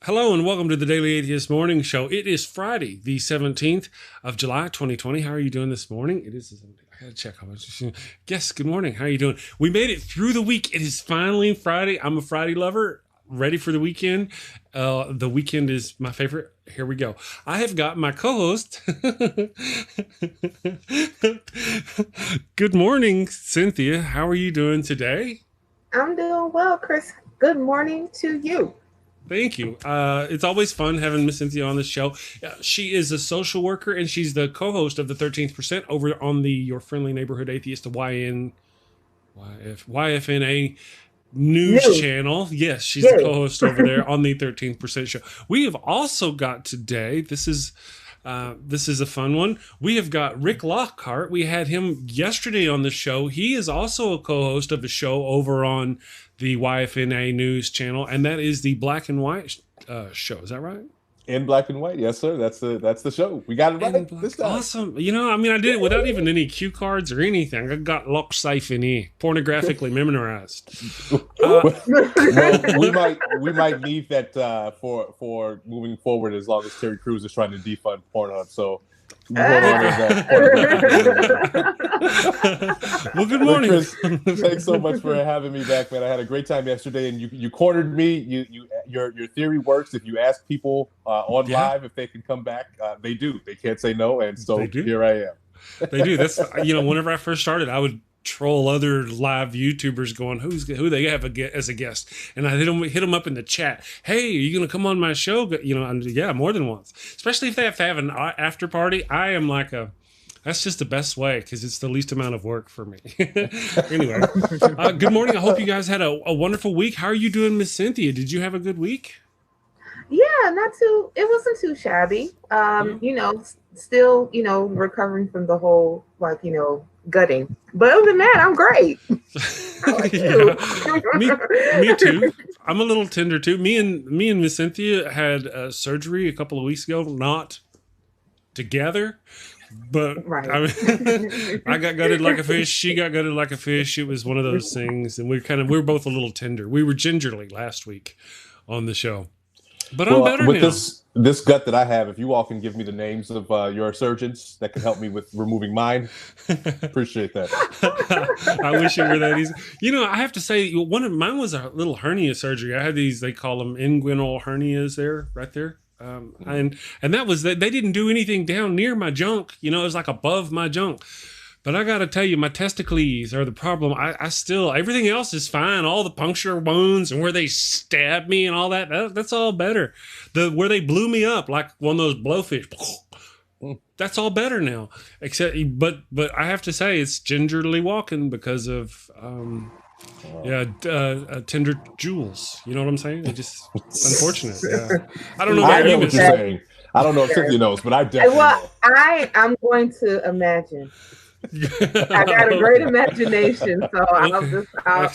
Hello and welcome to the Daily Atheist Morning Show. It is Friday, the 17th of July, 2020. How are you doing this morning? It is the 17th. I gotta check how much. Yes, good morning. How are you doing? We made it through the week. It is finally Friday. I'm a Friday lover, ready for the weekend. The weekend is my favorite. Here we go. I have got my co-host. Good morning, Cynthia. How are you doing today? I'm doing well, Chris. Good morning to you. Thank you. It's always fun having Miss Cynthia on the show. She is a social worker and she's the co-host of the 13th% over on the Your Friendly Neighborhood Atheist YFNA news channel. Yes, she's the co-host over there on the 13th% show. We have also got today, this is a fun one. We have got Rick Lockhart. We had him yesterday on the show. He is also a co-host of a show over on the YFNA news channel, and that is the Black and White show. Is that right? In Black and White, yes, sir. That's the show. We got it right this time. Awesome. You know, I mean, I did it without even any cue cards or anything. I got locked safe in here, pornographically memorized. Well, we might need that for moving forward as long as Terry Crews is trying to defund Pornhub. So. Well, good morning. Chris, thanks so much for having me back, man. I had a great time yesterday, and you cornered me. Your theory works. If you ask people on live if they can come back, they do. They can't say no, and so here I am. They do. That's whenever I first started, I would troll other live YouTubers going, who they have as a guest, and I hit them up in the chat. Hey, are you gonna come on my show? Yeah, more than once. Especially if they have to have an after party. I am like that's just the best way because it's the least amount of work for me. Anyway, good morning. I hope you guys had a wonderful week. How are you doing, Miss Cynthia? Did you have a good week? Yeah, not too. It wasn't too shabby. Still, recovering from the whole gutting. But other than that, I'm great. Me too. I'm a little tender too. Me and Miss Cynthia had surgery a couple of weeks ago, not together, but right. I got gutted like a fish. She got gutted like a fish. It was one of those things, and we were both a little tender. We were gingerly last week on the show, but I'm better with now. This gut that I have, if you all can give me the names of your surgeons that can help me with removing mine, appreciate that. I wish it were that easy. I have to say, mine was a little hernia surgery. I had these, they call them inguinal hernias right there. And that was that. They didn't do anything down near my junk. It was like above my junk. But I got to tell you, my testicles are the problem. I still, everything else is fine. All the puncture wounds and where they stabbed me and all that's all better. Where they blew me up like one of those blowfish, that's all better now. But I have to say, it's gingerly walking because of, tender jewels. You know what I'm saying? It's just unfortunate. Yeah. I don't know what you're saying. I don't know if Cynthia knows, but I definitely know. I'm going to imagine. I got a great imagination, so I'll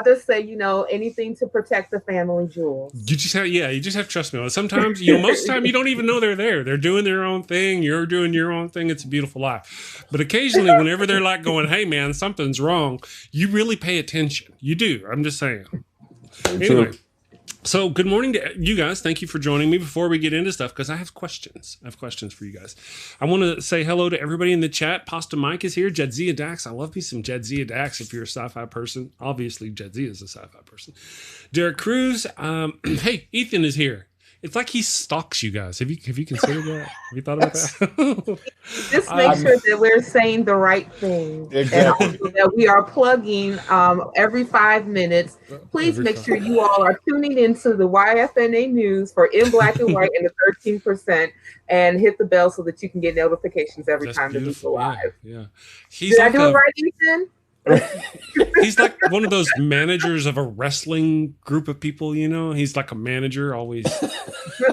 just say, anything to protect the family jewels. You just have to trust me. Sometimes, most of the time you don't even know they're there. They're doing their own thing. You're doing your own thing. It's a beautiful life. But occasionally, whenever they're like going, "Hey, man, something's wrong," you really pay attention. You do. I'm just saying. Anyway. So good morning to you guys. Thank you for joining me. Before we get into stuff, because I have questions. For you guys. I want to say hello to everybody in the chat. Pasta Mike is here. Jedzia Dax. I love me some Jedzia Dax if you're a sci-fi person. Obviously, Jedzia is a sci-fi person. Derek Cruz. Hey, Ethan is here. It's like he stalks you guys. Have you considered that? Have you thought about that? Just make sure that we're saying the right thing. Exactly. And also that we are plugging every 5 minutes. Please make sure you all are tuning into the YFNA news for In Black and White and the 13%, and hit the bell so that you can get notifications every time that we go live. Yeah. Did I do it right, Ethan? He's like one of those managers of a wrestling group of people, he's like a manager always.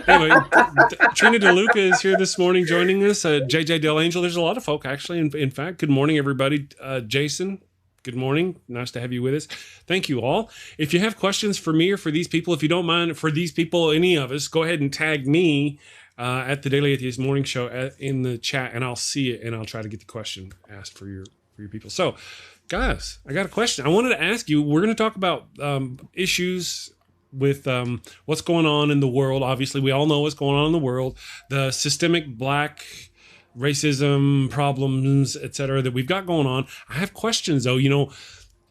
Anyway, Trina DeLuca is here this morning joining us. JJ Del Angel. There's a lot of folk actually. In fact, good morning, everybody. Jason, good morning. Nice to have you with us. Thank you all. If you have questions for me or for these people, if you don't mind, for these people, any of us, go ahead and tag me at the Daily Atheist Morning Show in the chat, and I'll see it and I'll try to get the question asked for your people. So, guys, I got a question. I wanted to ask you, we're going to talk about issues with what's going on in the world. Obviously, we all know what's going on in the world, the systemic black racism problems, etc., that we've got going on. I have questions, though. You know,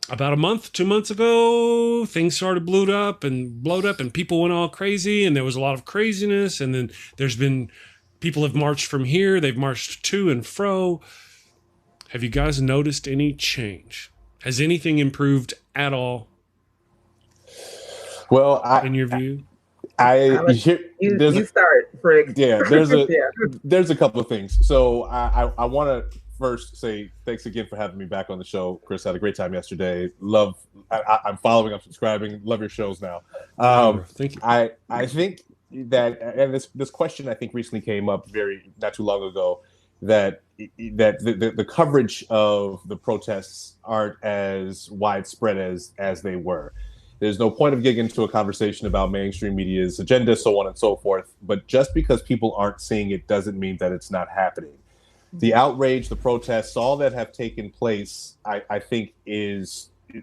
about a month, 2 months ago, things started blowed up, and people went all crazy, and there was a lot of craziness. And then there's been people have marched from here, they've marched to and fro. Have you guys noticed any change? Has anything improved at all? Well, in your view, you start, Frigg. Yeah, there's a couple of things. So I want to first say thanks again for having me back on the show, Chris. I had a great time yesterday. I'm following, I'm subscribing. Love your shows now. Thank you. I think that, and this question I think recently came up not too long ago, that the coverage of the protests aren't as widespread as they were. There's no point of getting into a conversation about mainstream media's agenda, so on and so forth. But just because people aren't seeing it doesn't mean that it's not happening. The outrage, the protests, all that have taken place, I think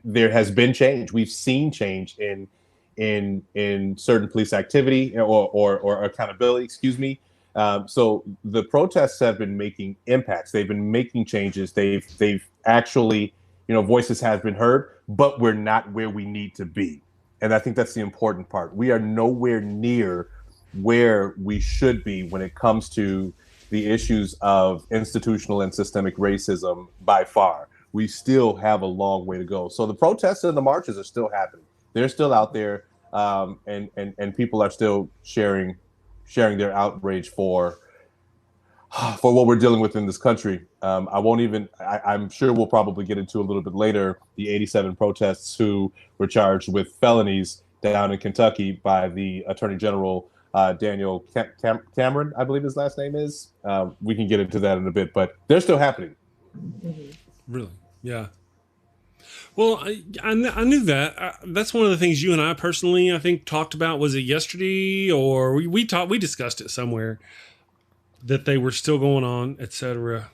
there has been change. We've seen change in certain police activity or accountability, excuse me. So the protests have been making impacts. They've been making changes. They've actually, voices have been heard, but we're not where we need to be. And I think that's the important part. We are nowhere near where we should be when it comes to the issues of institutional and systemic racism by far. We still have a long way to go. So the protests and the marches are still happening. They're still out there, and people are still sharing their outrage for what we're dealing with in this country. I'm sure we'll probably get into a little bit later the 87 protests who were charged with felonies down in Kentucky by the Attorney General, Daniel Cameron, I believe his last name is. We can get into that in a bit, but they're still happening. Really? Yeah. Well, I knew that. That's one of the things you and I personally, I think, talked about. Was it yesterday, or we discussed it somewhere, that they were still going on, etc.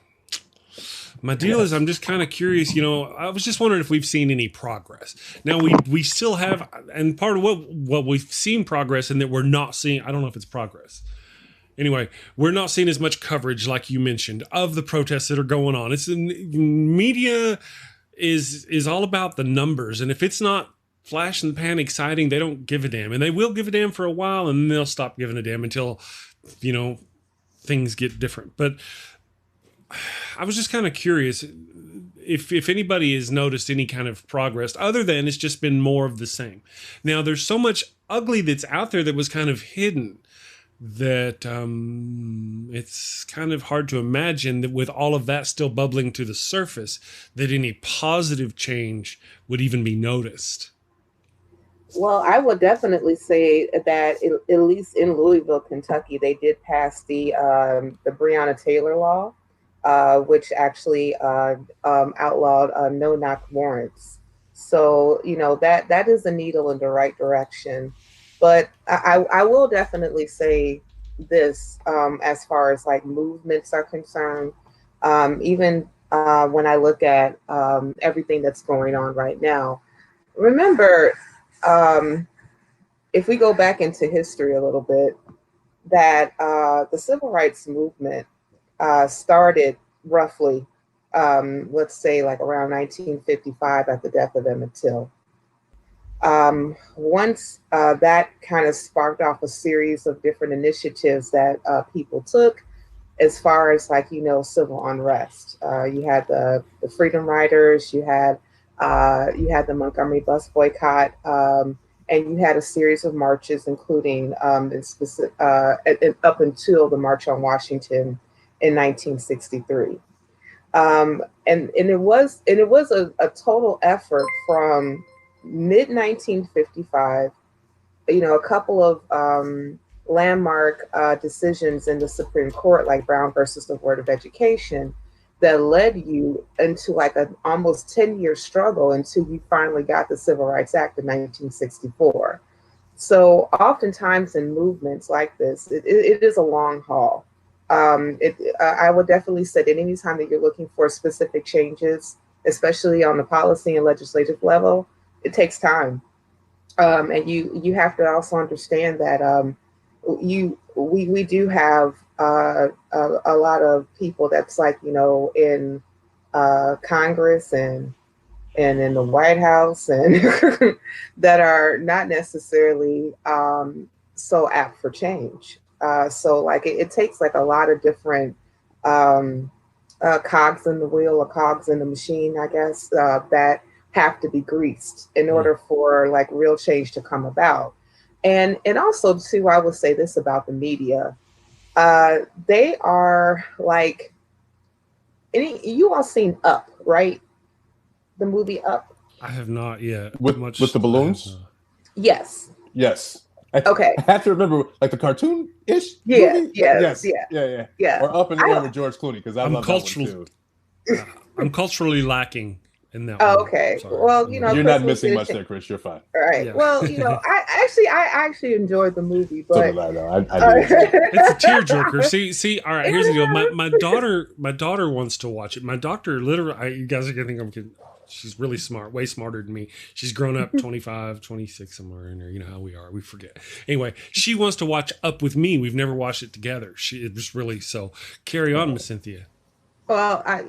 My deal is, I'm just kind of curious. I was just wondering if we've seen any progress. Now we still have, and part of what we've seen progress, and that we're not seeing. I don't know if it's progress. Anyway, we're not seeing as much coverage, like you mentioned, of the protests that are going on. It's media is all about the numbers, and if it's not flash in the pan exciting, they don't give a damn, and they will give a damn for a while, and then they'll stop giving a damn until things get different. But I was just kind of curious if anybody has noticed any kind of progress, other than it's just been more of the same. Now, there's so much ugly that's out there that was kind of hidden, that it's kind of hard to imagine that with all of that still bubbling to the surface, that any positive change would even be noticed. Well, I would definitely say that at least in Louisville, Kentucky, they did pass the Breonna Taylor law, which actually outlawed no-knock warrants. So, that is a needle in the right direction. But I will definitely say this, as far as like movements are concerned, even when I look at everything that's going on right now. Remember, if we go back into history a little bit, that the civil rights movement started roughly, let's say like around 1955 at the death of Emmett Till. Once that kind of sparked off a series of different initiatives that people took, as far as civil unrest. You had the Freedom Riders, you had the Montgomery bus boycott, and you had a series of marches, including up until the March on Washington in 1963. And it was a total effort from mid-1955, a couple of landmark decisions in the Supreme Court, like Brown versus the Board of Education, that led you into like an almost 10-year struggle until you finally got the Civil Rights Act in 1964. So oftentimes in movements like this, it is a long haul. I would definitely say that anytime that you're looking for specific changes, especially on the policy and legislative level, it takes time. And you have to also understand that we do have a lot of people that's like, in Congress and in the White House and that are not necessarily so apt for change. So like it takes like a lot of different cogs in the wheel or cogs in the machine, I guess, that have to be greased in order for like real change to come about. And also too, I would say this about the media. They are like, you all seen Up, right? The movie Up. I have not yet. With the balloons? Yes. Yes. Okay. I have to remember, like the cartoon-ish Yeah, movie? yes, yeah. Or Up in the Air with George Clooney, because I love that one too. I'm culturally lacking in that. Oh, okay. Well, you're not missing much there, Chris. You're fine. All right. Yeah. Well, I actually enjoyed the movie, but I it's a tearjerker. See. All right. Here's the deal. My daughter wants to watch it. My daughter, literally, you guys are gonna think I'm kidding. She's really smart, way smarter than me. She's grown up 25, 26, somewhere in there. You know how we are. We forget. Anyway, she wants to watch Up with me. We've never watched it together. It was really so. Carry on, Miss Cynthia. Well, I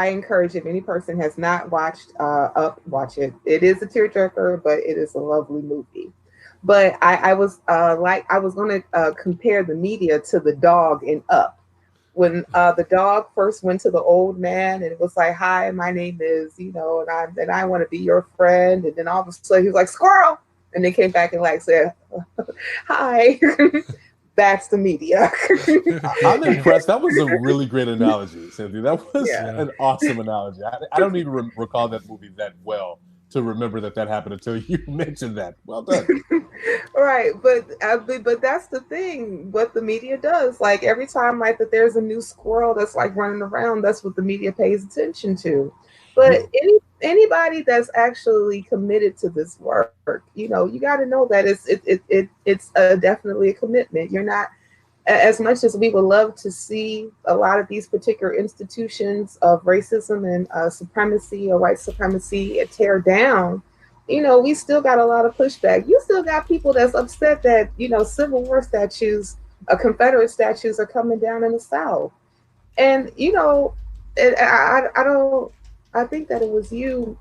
encourage, if any person has not watched Up, watch it. It is a tearjerker, but it is a lovely movie. But I was going to compare the media to the dog in Up. When the dog first went to the old man and it was like, "Hi, my name is, and I want to be your friend," and then all of a sudden he was like, "Squirrel," and they came back and like said, "Hi." That's the media. I'm impressed. That was a really great analogy, Cynthia. That was an awesome analogy. I don't even recall that movie that well to remember that happened until you mentioned that. Well done. Right, but that's the thing. What the media does, like every time like that, there's a new squirrel that's like running around. That's what the media pays attention to. But anybody that's actually committed to this work, you got to know that it's definitely a commitment. You're not, as much as we would love to see a lot of these particular institutions of racism and supremacy or white supremacy tear down, we still got a lot of pushback. You still got people that's upset that, Civil War statues, Confederate statues are coming down in the South. And, I think that it was you,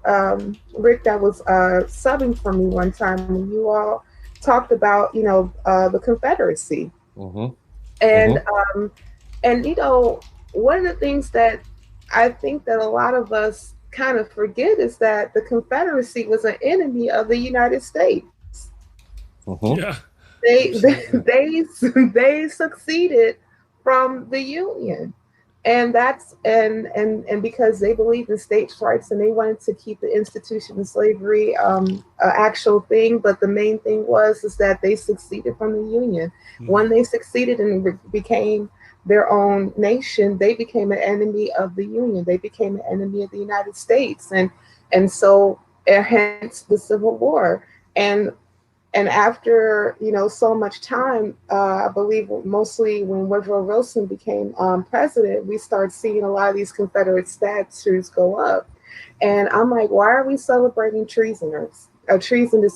Rick, that was subbing for me one time when you all talked about, the Confederacy. Mm-hmm. And, one of the things that I think that a lot of us kind of forget is that the Confederacy was an enemy of the United States. Mm-hmm. Yeah. They succeeded from the Union. And that's and because they believed in states' rights and they wanted to keep the institution of slavery an actual thing, but the main thing is that they succeeded from the Union. Mm-hmm. When they succeeded and became their own nation, they became an enemy of the Union. They became an enemy of the United States, and so hence the Civil War. And after, so much time, I believe mostly when Woodrow Wilson became president, we started seeing a lot of these Confederate statues go up. And I'm like, why are we celebrating treasonous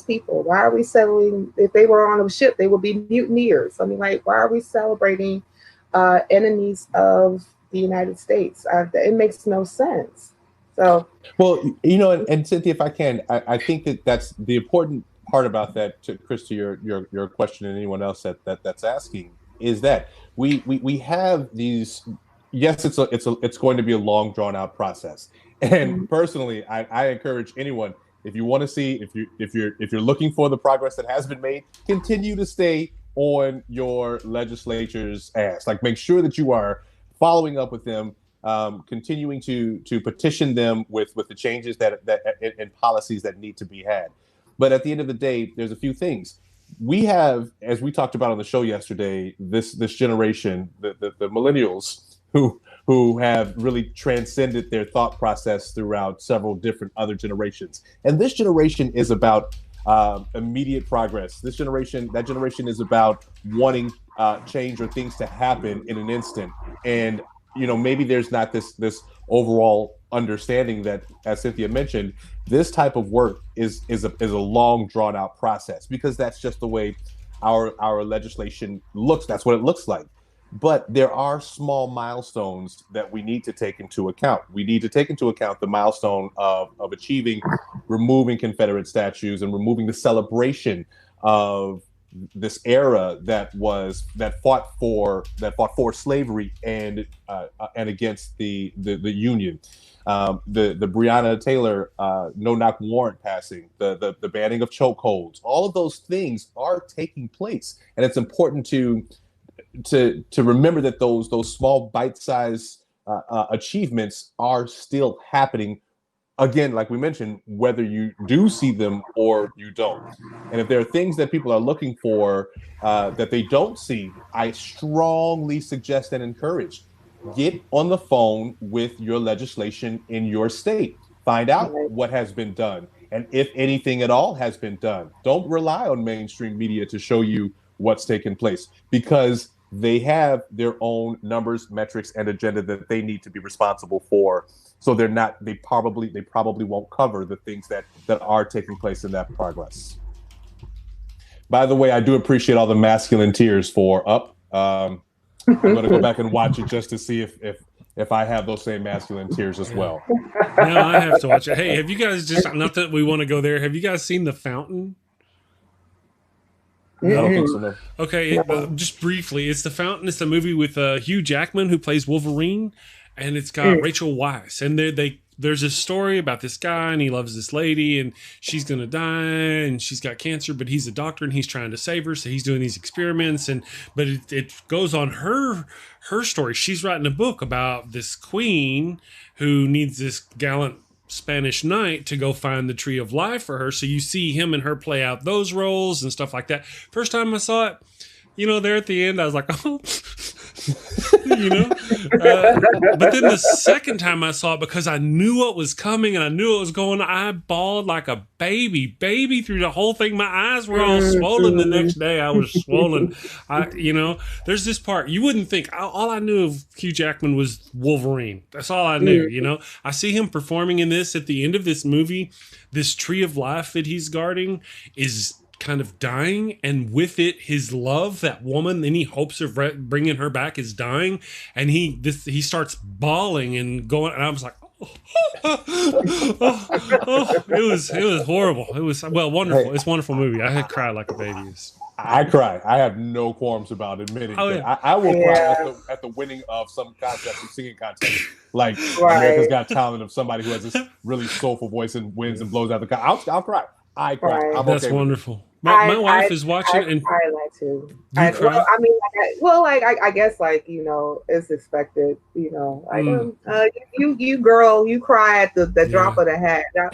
people? Why are we celebrating, if they were on a ship, they would be mutineers. I mean, like, why are we celebrating enemies of the United States? It makes no sense. So, well, and Cynthia, if I can, I think that's the important part about that, Chris, to your question and anyone else that's asking, is that we have these. Yes, it's going to be a long, drawn out process. And personally, I encourage anyone, if you want to see, if you're looking for the progress that has been made, continue to stay on your legislature's ass. Like, make sure that you are following up with them, continuing to petition them with the changes that and policies that need to be had. But at the end of the day, there's a few things. We have, as we talked about on the show yesterday, this generation, the millennials, who have really transcended their thought process throughout several different other generations. And this generation is about immediate progress. That generation is about wanting change or things to happen in an instant. And maybe there's not this overall understanding that, as Cynthia mentioned, this type of work is a long drawn out process, because that's just the way our legislation looks. That's what it looks like. But there are small milestones that we need to take into account. We need to take into account the milestone of removing Confederate statues and removing the celebration of this era that fought for slavery and against the Union. The Breonna Taylor no-knock warrant passing, the banning of chokeholds, all of those things are taking place, and it's important to remember that those small bite-sized achievements are still happening. Again, like we mentioned, whether you do see them or you don't. And if there are things that people are looking for that they don't see, I strongly suggest and encourage, get on the phone with your legislation in your state. Find out what has been done, and if anything at all has been done. Don't rely on mainstream media to show you what's taken place, because they have their own numbers, metrics, and agenda that they need to be responsible for. So they probably won't cover the things that are taking place in that progress. By the way, I do appreciate all the masculine tears for Up. I'm going to go back and watch it just to see if I have those same masculine tears as well. Now I have to watch it. Hey, have you guys not that we want to go there, have you guys seen The Fountain? I don't think so, no. Okay, just briefly, it's The Fountain. It's a movie with Hugh Jackman, who plays Wolverine, and it's got Rachel Weisz. And there's a story about this guy, and he loves this lady, and she's going to die, and she's got cancer, but he's a doctor, and he's trying to save her, so he's doing these experiments. But it goes on her story. She's writing a book about this queen who needs this gallant Spanish knight to go find the tree of life for her. So you see him and her play out those roles and stuff like that. First time I saw it, there at the end, I was like, oh, but then the second time I saw it, because I knew what was coming and I knew it was going, I bawled like a baby through the whole thing. My eyes were all swollen. The next day I was swollen. There's this part you wouldn't think. All I knew of Hugh Jackman was Wolverine. That's all I knew. I see him performing in this. At the end of this movie, this tree of life that he's guarding is kind of dying, and with it his love, that woman then he hopes of bringing her back, is dying, and he starts bawling and going, and I was like, it was horrible. It was wonderful. Hey, it's a wonderful movie. I had cried like a baby. I cry. I have no qualms about admitting that. I will cry at the winning of some contest, some singing contest, like America's Got Talent, of somebody who has this really soulful voice and wins and blows out the contest. I'll cry. I cry. Right. That's okay wonderful. My wife is watching, and I cry too. You cry? I guess it's expected. You girl, you cry at the drop of the hat. Now,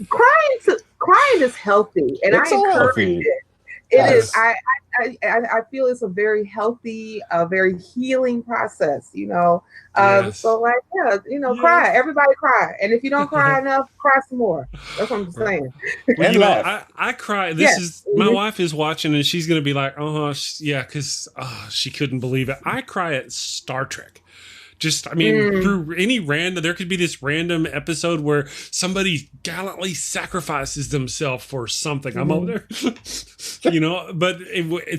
crying is healthy, and I encourage it. It is. I feel it's a very healthy, very healing process. Yes. Cry. Everybody cry, and if you don't cry enough, cry some more. That's what I'm saying. I cry. My wife is watching, and she's gonna be like, because she couldn't believe it. I cry at Star Trek. Through any there could be this random episode where somebody gallantly sacrifices themselves for something. I'm over there, but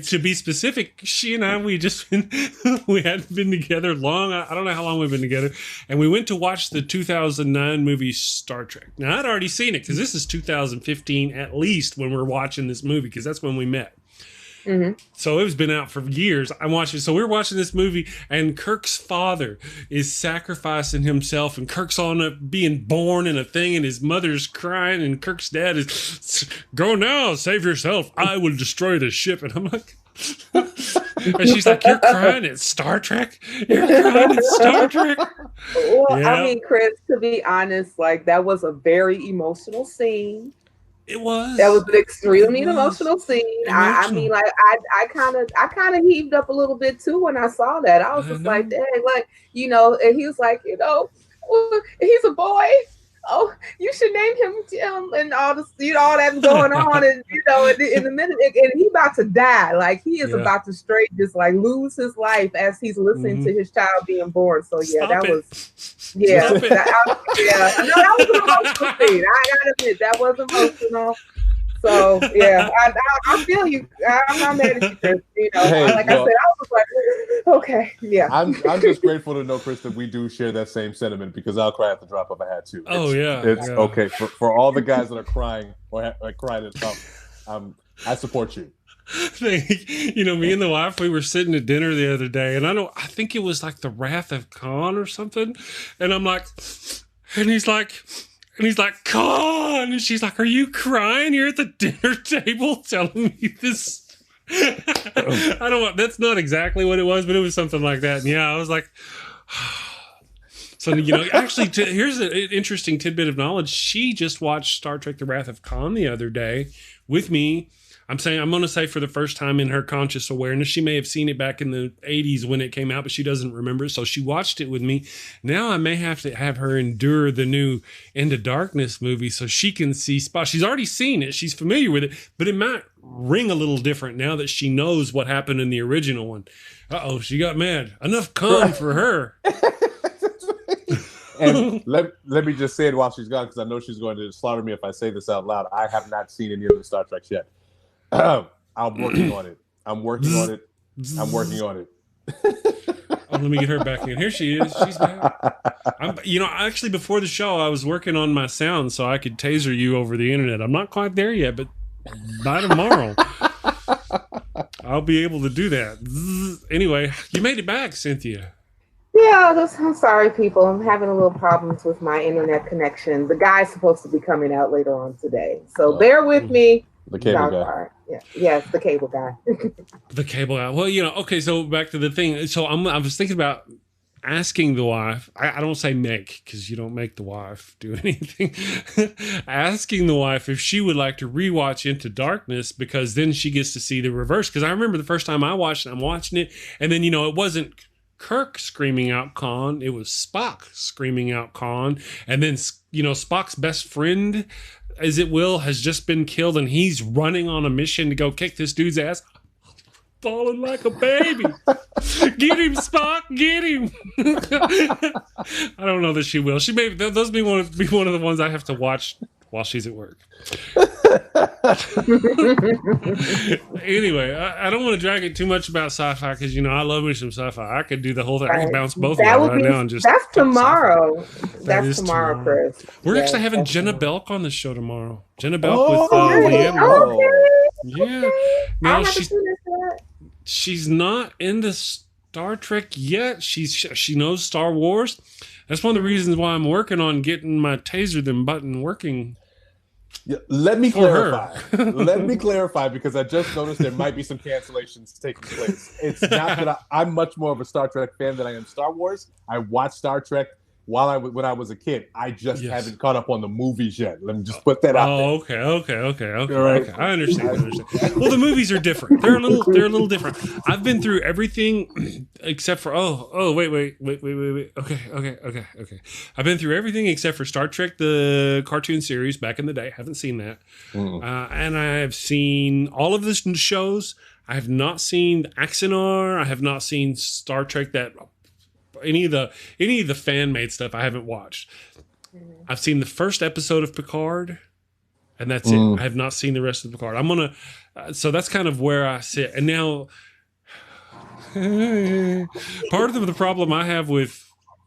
to be specific, she and I, we hadn't been together long. I don't know how long we've been together. And we went to watch the 2009 movie Star Trek. Now, I'd already seen it, because this is 2015 at least when we're watching this movie, because that's when we met. So it's been out for years. I'm watching. So we're watching this movie, and Kirk's father is sacrificing himself, and Kirk's on being born in a thing, and his mother's crying, and Kirk's dad is, go now, save yourself. I will destroy the ship. And I'm like, and she's like, you're crying at Star Trek? You're crying at Star Trek? Well, yeah. Chris, to be honest, that was a very emotional scene. It was. That was an extremely emotional scene. I kind of heaved up a little bit too when I saw that. I was just like, dang, and he was like, he's a boy. oh, you should name him Tim, and all this, all that's going on, and in the minute, and he about to die, like he is about to straight just like lose his life as he's listening to his child being born. So yeah, that was that was an emotional scene. I gotta admit that was emotional. So yeah, I feel you. I'm not mad at you, Chris. Like I said, I was like, okay, yeah. I'm just grateful to know, Chris, that we do share that same sentiment because I'll cry at the drop of a hat too. It's okay for all the guys that are crying or crying at top. I support you. Me and the wife, we were sitting at dinner the other day, and I think it was like the Wrath of Khan or something, and I'm like, and he's like, Khan, and she's like, are you crying? You're at the dinner table telling me this. That's not exactly what it was, but it was something like that. And yeah, I was like, so, actually, here's an interesting tidbit of knowledge. She just watched Star Trek The Wrath of Khan the other day with me. I'm going to say for the first time in her conscious awareness. She may have seen it back in the 80s when it came out, but she doesn't remember. So she watched it with me. Now I may have to have her endure the new Into Darkness movie so she can see Spock. She's already seen it. She's familiar with it, but it might ring a little different now that she knows what happened in the original one. Uh-oh, she got mad. Enough Khan for her. And let me just say it while she's gone, because I know she's going to slaughter me if I say this out loud. I have not seen any of the Star Treks yet. I'm working on it. I'm working on it. Let me get her back in. Here she is. She's back. Actually, before the show, I was working on my sound so I could taser you over the internet. I'm not quite there yet, but by tomorrow, I'll be able to do that. Anyway, you made it back, Cynthia. Yeah, I'm sorry, people. I'm having a little problems with my internet connection. The guy's supposed to be coming out later on today, so bear with me. The cable guy. Yeah. Yes, the cable guy. The cable guy. Well, okay, so back to the thing. So I was thinking about asking the wife. I don't say make, because you don't make the wife do anything. Asking the wife if she would like to rewatch Into Darkness, because then she gets to see the reverse. Because I remember the first time I watched it, I'm watching it, and then, it wasn't Kirk screaming out Khan, it was Spock screaming out Khan. And then, Spock's best friend, as it will, has just been killed, and he's running on a mission to go kick this dude's ass, falling like a baby. Get him, Spock, get him. I don't know that she will. She may. Those be one of the ones I have to watch while she's at work. Anyway, I don't want to drag it too much about sci-fi, because I love me some sci-fi. I could do the whole thing. I could bounce both of them right now and just. That's tomorrow. That's tomorrow, Chris. We're actually having Jenna Belk on the show tomorrow. Jenna Belk with Leighann. Yeah. Now she's not into Star Trek yet. She knows Star Wars. That's one of the reasons why I'm working on getting my taser them button working. Yeah, let me clarify. Let me clarify, because I just noticed there might be some cancellations taking place. It's not that I'm much more of a Star Trek fan than I am Star Wars. I watched Star Trek when I was a kid. I just haven't caught up on the movies yet. Let me just put that out there. Okay. Right. Okay. I understand. Well, the movies are different. They're a little different. I've been through everything except for wait. Okay. I've been through everything except for Star Trek, the cartoon series back in the day. Haven't seen that. And I have seen all of the shows. I have not seen Axanar. I have not seen Star Trek that. Any of the fan-made stuff I haven't watched. I've seen the first episode of Picard, and that's it. I have not seen the rest of Picard. I'm gonna, so that's kind of where I sit. And now, part of the problem I have with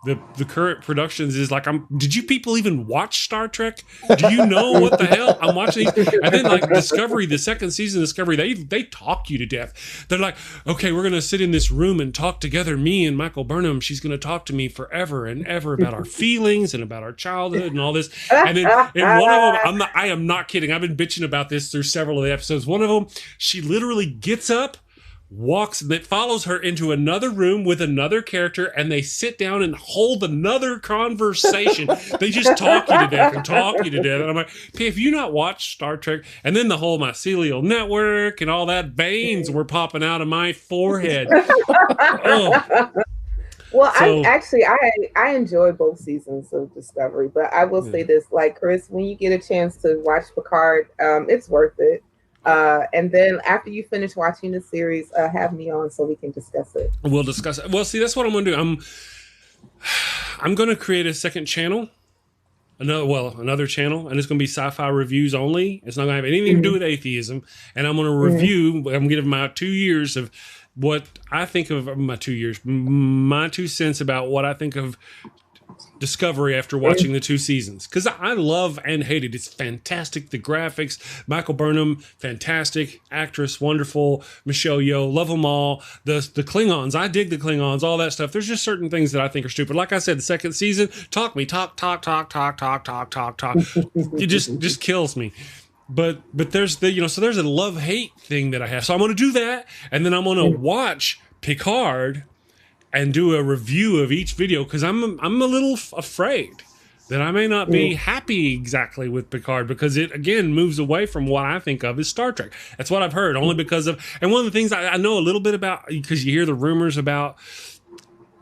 the current productions is like, did you people even watch Star Trek? Do you know what the hell I'm watching these? And then like Discovery, the second season of Discovery, they talk you to death. They're like, okay, we're gonna sit in this room and talk together, me and Michael Burnham. She's gonna talk to me forever and ever about our feelings and about our childhood and all this. And then in one of them, I am not kidding. I've been bitching about this through several of the episodes. One of them, she literally gets up, walks, that follows her into another room with another character, and they sit down and hold another conversation. They just talk you to death. And I'm like, hey, have you not watched Star Trek? And then the whole mycelial network and all that, veins were popping out of my forehead. Well, So, I enjoy both seasons of Discovery, but I will say this, like Chris, when you get a chance to watch Picard, it's worth it. And then after you finish watching the series, have me on so we can discuss it. we'll discuss it. Well, see, that's what I'm going to do. I'm going to create a second channel. Another channel, and it's going to be sci-fi reviews only. It's not going to have anything to do with atheism. And I'm going to review. I'm going to give my 2 years of what I think of my 2 years, my 2 cents about what I think of Discovery after watching the 2 seasons, because I love and hate it. It's fantastic. The graphics, Michael Burnham, fantastic actress, wonderful. Micheal Yeoh, love them all. The Klingons, I dig the Klingons, all that stuff. There's just certain things that I think are stupid. Like I said, the second season, talk. It just kills me. But there's so there's a love-hate thing that I have. So I'm going to do that, and then I'm going to watch Picard and do a review of each video, because I'm a little afraid that I may not be happy exactly with Picard, because it again moves away from what I think of as Star Trek. That's what I've heard, only because of, and one of the things I know a little bit about, because you hear the rumors about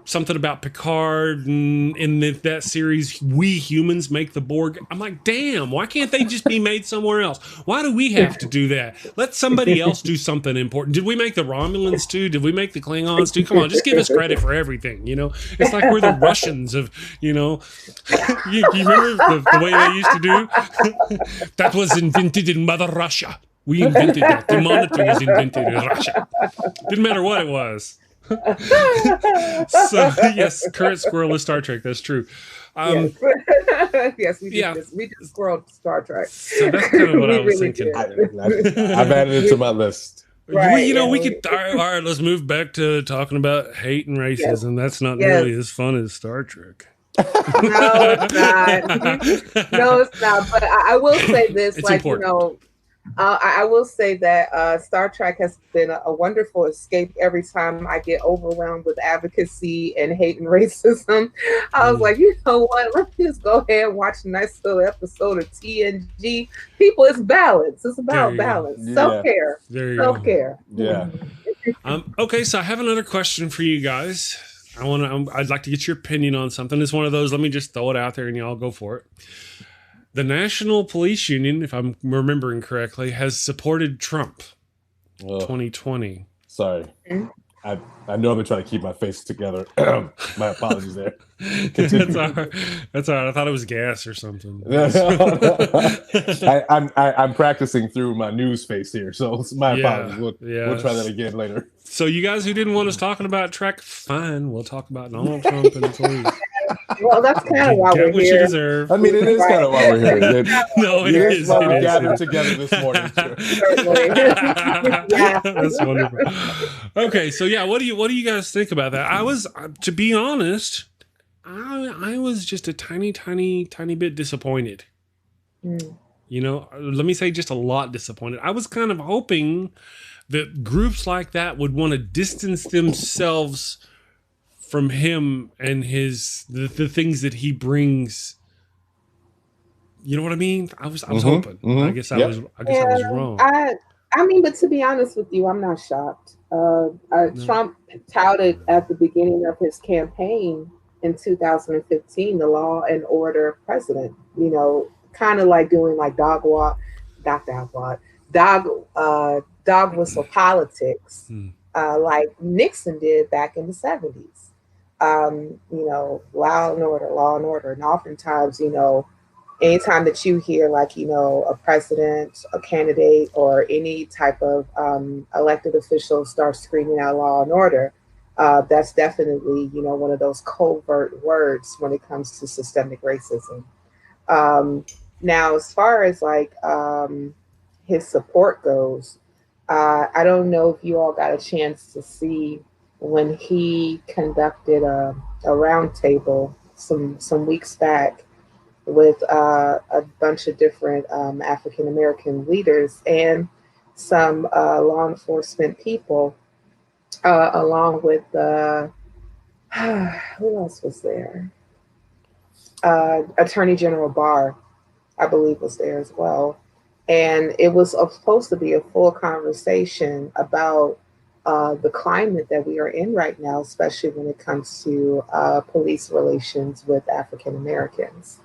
something about Picard and in that series, we humans make the Borg. I'm like, damn, why can't they just be made somewhere else? Why do we have to do that? Let somebody else do something important. Did we make the Romulans too? Did we make the Klingons too? Come on, just give us credit for everything. It's like we're the Russians of, you remember the way they used to do? That was invented in Mother Russia. We invented that. The monitor was invented in Russia. Didn't matter what it was. So yes, current squirrel is Star Trek. That's true. Yes, we did squirrel Star Trek. So that's kind of what I was thinking. I've added it to my list. Right, we could. All right, let's move back to talking about hate and racism. That's not nearly as fun as Star Trek. No, it's not. No, it's not. But I will say this, it's important. I will say that Star Trek has been a wonderful escape every time I get overwhelmed with advocacy and hate and racism. I was like, you know what? Let's just go ahead and watch a nice little episode of TNG. People, it's balance. It's about balance. Yeah. Self-care. Self-care. Yeah. Okay, so I have another question for you guys. I'd like to get your opinion on something. It's one of those, let me just throw it out there and y'all go for it. The National Police Union, if I'm remembering correctly, has supported Trump 2020. Sorry. I know I've been trying to keep my face together. My apologies there. That's all right. That's all right. I thought it was gas or something. I'm practicing through my news face here, so it's my apologies. We'll try that again later. So you guys who didn't want us talking about Trek, fine. We'll talk about Donald Trump and the police. Well, that's kind of why we're what here. You deserve. I mean, it is kind of why we're here. No, it is. Why we gathered together this morning. That's wonderful. Okay, so what do you guys think about that? I was, to be honest, I was just a tiny bit disappointed. Let me say just a lot disappointed. I was kind of hoping that groups like that would want to distance themselves from him and the things that he brings. You know what I mean? I was hoping. I guess I was wrong. I mean, but to be honest with you, I'm not shocked. Trump touted at the beginning of his campaign in 2015 the law and order president. Kind of like doing like dog whistle politics, like Nixon did back in the 70s. Law and order. And oftentimes, anytime that you hear like, a president, a candidate, or any type of elected official start screaming out law and order, that's definitely, one of those covert words when it comes to systemic racism. Now, as far as like his support goes, I don't know if you all got a chance to see when he conducted a roundtable some weeks back with a bunch of different African American leaders and some law enforcement people, along with who else was there? Attorney General Barr, I believe, was there as well. And it was supposed to be a full conversation about the climate that we are in right now, especially when it comes to police relations with African Americans.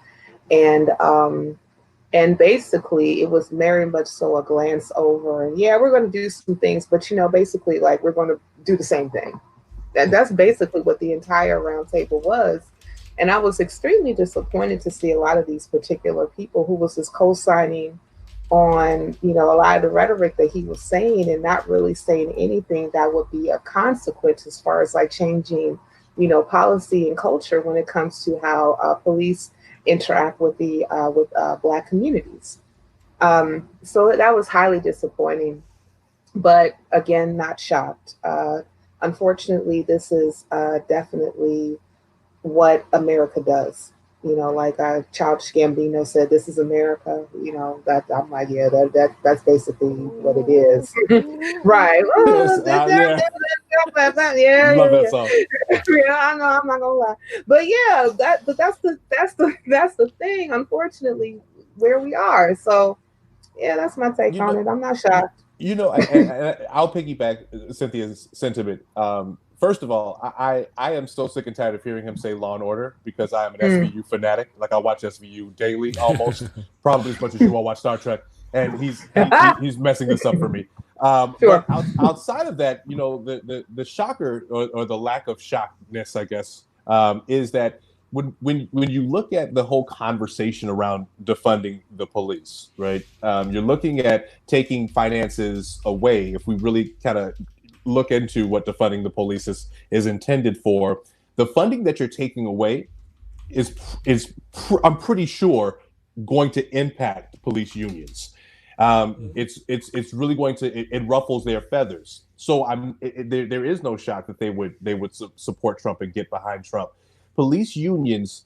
And basically, it was very much so a glance over. And yeah, we're going to do some things, but basically, like, we're going to do the same thing. That's basically what the entire roundtable was. And I was extremely disappointed to see a lot of these particular people who was just co-signing on, a lot of the rhetoric that he was saying, and not really saying anything that would be a consequence as far as like changing, policy and culture when it comes to how police interact with the Black communities. So that was highly disappointing, but again, not shocked. Unfortunately, this is definitely what America does. Like Childish Gambino said, "This is America." That I'm like, yeah, that's basically what it is, right? Yeah, love that song. Yeah, I know. I'm not gonna lie, but yeah, that's the thing. Unfortunately, where we are. So, yeah, that's my take on it. I'm not shocked. I'll piggyback Cynthia's sentiment. First of all, I am so sick and tired of hearing him say Law and Order, because I am an SVU fanatic. Like, I watch SVU daily, almost, probably as much as you all watch Star Trek. And he's messing this up for me. Sure. But outside of that, the shocker or the lack of shockness, I guess, is that when you look at the whole conversation around defunding the police, right? You're looking at taking finances away. If we really kind of look into what defunding the police is intended for, the funding that you're taking away is I'm pretty sure going to impact police unions. It's really going to, it ruffles their feathers. So there is no shock that they would support Trump and get behind Trump. Police unions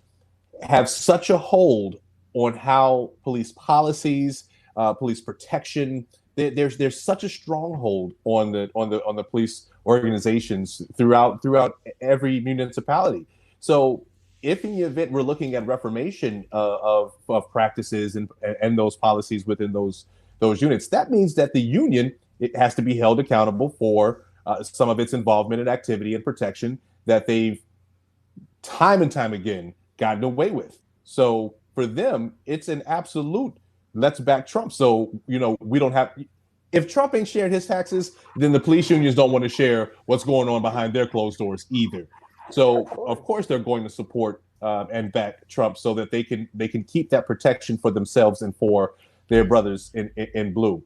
have such a hold on how police policies, police protection. There's such a stronghold on the police organizations throughout every municipality. So if in the event we're looking at reformation of practices and those policies within those units, that means that the union, it has to be held accountable for some of its involvement in activity and protection that they've time and time again gotten away with. So for them, it's an absolute let's back Trump. So, we don't have, if Trump ain't sharing his taxes, then the police unions don't want to share what's going on behind their closed doors either. So of course they're going to support and back Trump so that they can keep that protection for themselves and for their brothers in blue.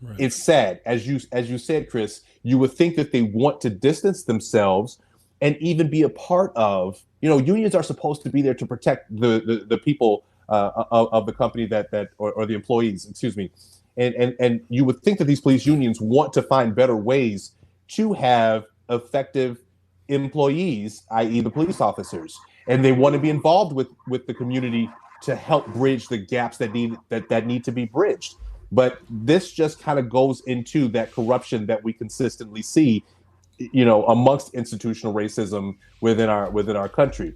Right. It's sad, as you said, Chris. You would think that they want to distance themselves and even be a part of. Unions are supposed to be there to protect the people of the company or the employees. Excuse me, and you would think that these police unions want to find better ways to have effective employees, i.e., the police officers, and they want to be involved with the community to help bridge the gaps that need to be bridged. But this just kind of goes into that corruption that we consistently see, amongst institutional racism within our country.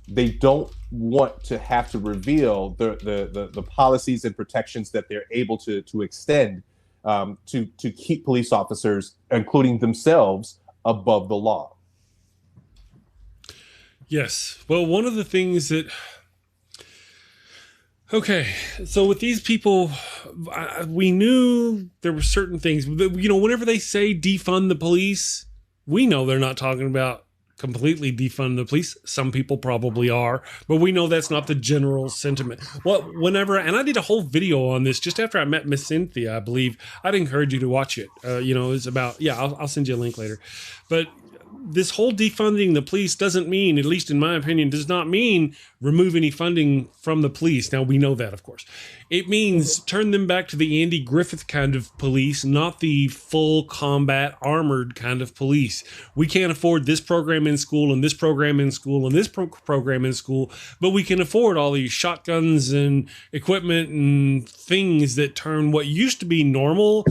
They don't want to have to reveal the policies and protections that they're able to extend to keep police officers, including themselves, above the law. Yes. Well, one of the things that... Okay, so with these people, we knew there were certain things. Whenever they say defund the police, we know they're not talking about completely defund the police. Some people probably are, but we know that's not the general sentiment. And I did a whole video on this just after I met Miss Cynthia, I believe. I'd encourage you to watch it. It's about, I'll send you a link later. But this whole defunding the police doesn't mean, at least in my opinion, does not mean remove any funding from the police. Now, we know that, of course. It means turn them back to the Andy Griffith kind of police, not the full combat armored kind of police. We can't afford this program in school and this program in school and this program in school, but we can afford all these shotguns and equipment and things that turn what used to be normal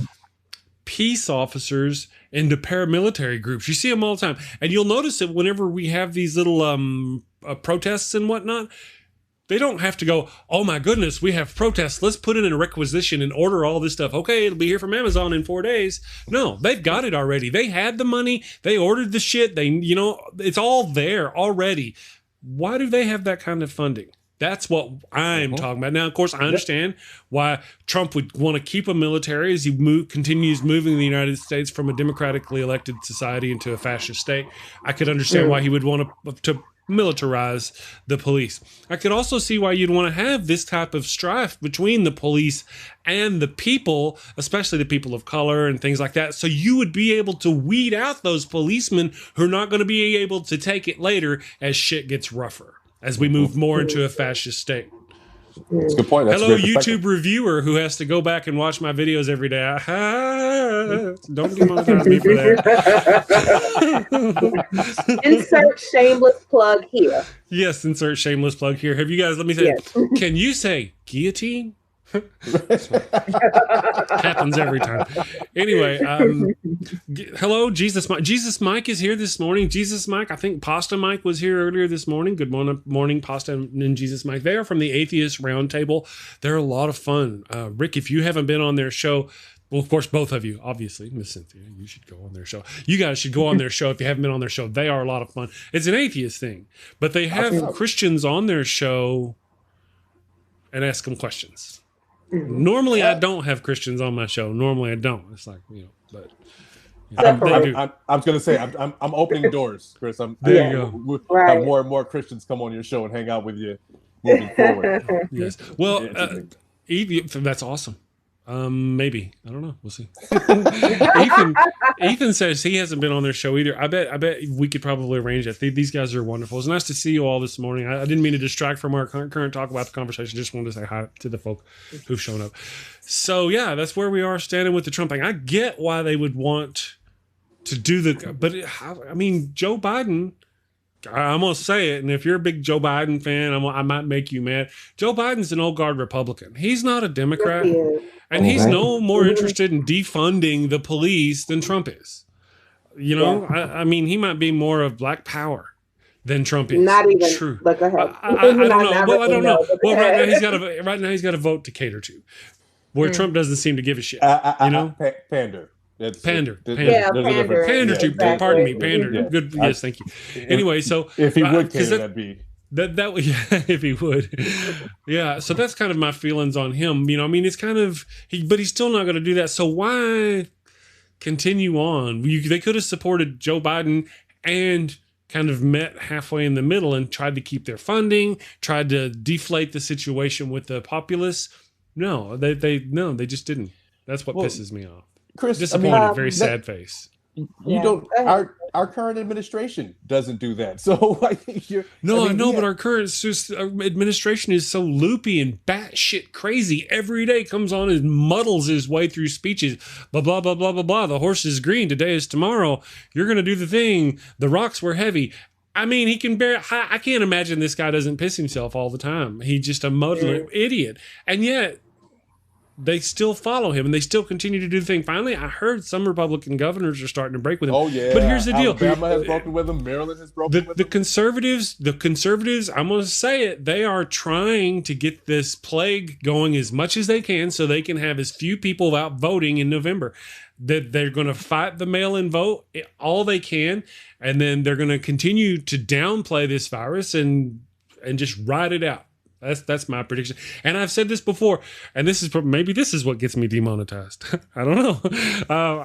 peace officers into paramilitary groups. You see them all the time. And you'll notice that whenever we have these little protests and whatnot, They don't have to go, oh my goodness, we have protests. Let's put it in a requisition and order all this stuff. Okay, it'll be here from Amazon in 4 days. No, they've got it already. They had the money. They ordered the shit. It's all there already. Why do they have that kind of funding? That's what I'm talking about. Now, of course, I understand why Trump would want to keep a military as he continues moving the United States from a democratically elected society into a fascist state. I could understand why he would want to militarize the police. I could also see why you'd want to have this type of strife between the police and the people, especially the people of color and things like that. So you would be able to weed out those policemen who are not going to be able to take it later as shit gets rougher, as we move more into a fascist state. That's a good point. That's Hello, YouTube reviewer who has to go back and watch my videos every day. Don't demonetize me for that. Insert shameless plug here. Yes, insert shameless plug here. Have you guys, let me say, yes. Can you say guillotine? Happens every time. Anyway, hello, Jesus Mike. Jesus Mike is here this morning. Jesus Mike, I think Pasta Mike was here earlier this morning. Good morning, Pasta and Jesus Mike. They are from the Atheist Roundtable. They're a lot of fun. Rick, if you haven't been on their show, well, of course, both of you, obviously, Miss Cynthia, you should go on their show. You guys should go on their show if you haven't been on their show. They are a lot of fun. It's an atheist thing, but they have Christians on their show and ask them questions. Normally, I don't have Christians on my show. Normally, I don't. It's like, but I was going to say, I'm opening doors, Chris. There you go. We'll have more and more Christians come on your show and hang out with you moving forward. Yes. Well, that's awesome. Maybe. I don't know. We'll see. Ethan says he hasn't been on their show either. I bet we could probably arrange that. These guys are wonderful. It's nice to see you all this morning. I didn't mean to distract from our current talk about the conversation. Just wanted to say hi to the folk who've shown up. So yeah, that's where we are standing with the Trump thing. I get why they would want to do but I mean, Joe Biden, I'm going to say it, and if you're a big Joe Biden fan, I might make you mad. Joe Biden's an old guard Republican. He's not a Democrat. And he's no more interested in defunding the police than Trump is. I mean, he might be more of black power than Trump is. Not even. True. But go ahead. I don't know. Well, I don't know. Well, right now he's got a vote to cater to, where Trump doesn't seem to give a shit. Pander. Pander. Pander to. exactly. Pardon me. Pander. Yeah. Good. Yes, thank you. Anyway, so if he would cater, that'd be. That if he would. Yeah, so that's kind of my feelings on him. I mean, it's kind of but he's still not going to do that. So why continue on? They could have supported Joe Biden and kind of met halfway in the middle and tried to keep their funding, tried to deflate the situation with the populace. No, they just didn't. That's what pisses me off. Chris, disappointed, very sad face. You don't. Our current administration doesn't do that. So I think you're. No, I know, but our current administration is so loopy and batshit crazy. Every day comes on and muddles his way through speeches. Blah blah blah blah blah blah. The horse is green. Today is tomorrow. You're gonna do the thing. The rocks were heavy. I mean, he can bear. I can't imagine this guy doesn't piss himself all the time. He's just a muddling idiot, and yet they still follow him and they still continue to do the thing. Finally, I heard some Republican governors are starting to break with him. Oh yeah, but here's the deal: Alabama has broken with him. Maryland has broken with him. The conservatives. I'm going to say it. They are trying to get this plague going as much as they can, so they can have as few people out voting in November. That they're going to fight the mail-in vote all they can, and then they're going to continue to downplay this virus and just ride it out. That's my prediction. And I've said this before, and this is what gets me demonetized. I don't know.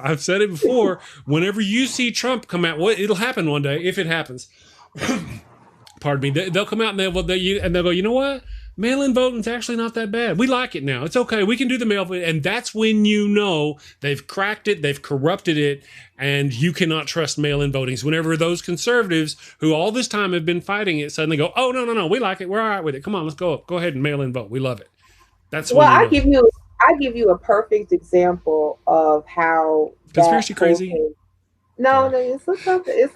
I've said it before. Whenever you see Trump come out, it'll happen one day if it happens. Pardon me. They'll come out and they'll go, you know what? Mail-in voting's actually not that bad. We like it now. It's okay. We can do the mail, and that's when you know they've cracked it, they've corrupted it, and you cannot trust mail-in voting. Whenever those conservatives who all this time have been fighting it suddenly go, oh no, we like it. We're all right with it. Come on, let's go ahead and mail-in vote. We love it. That's when I give you a perfect example of how conspiracy crazy. No, it's all good.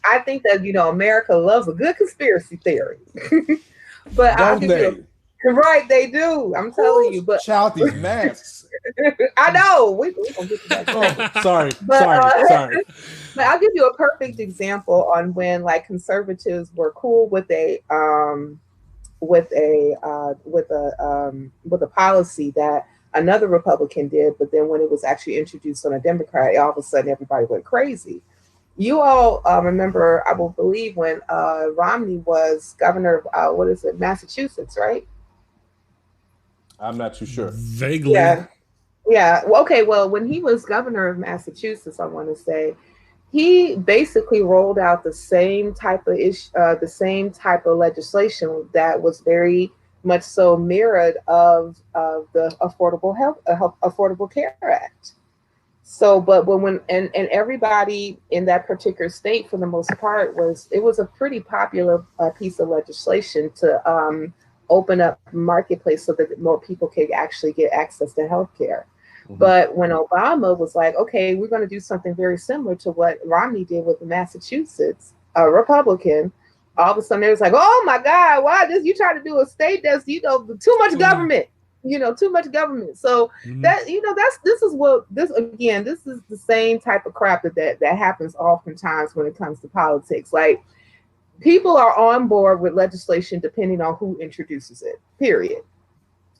I think that America loves a good conspiracy theory. But I'll give you right, they do. I'm telling you. But shout these masks. I know. We gonna get to that. Sorry. But I'll give you a perfect example on when conservatives were cool with a with a policy that another Republican did, but then when it was actually introduced on a Democrat, all of a sudden everybody went crazy. You all remember, I will believe, when Romney was governor of Massachusetts, right? I'm not too sure. Vaguely. Yeah. Well, okay. Well, when he was governor of Massachusetts, I want to say, he basically rolled out the same type of legislation that was very much so mirrored of the Affordable Care Act. So, but and everybody in that particular state, for the most part, it was a pretty popular piece of legislation to open up marketplace so that more people could actually get access to health care. Mm-hmm. But when Obama was like, okay, we're going to do something very similar to what Romney did with Massachusetts, a Republican, all of a sudden it was like, oh my God, why you try to do a state that's, too much government, too much government. So that, this is the same type of crap that happens oftentimes when it comes to politics. Like, people are on board with legislation depending on who introduces it, period.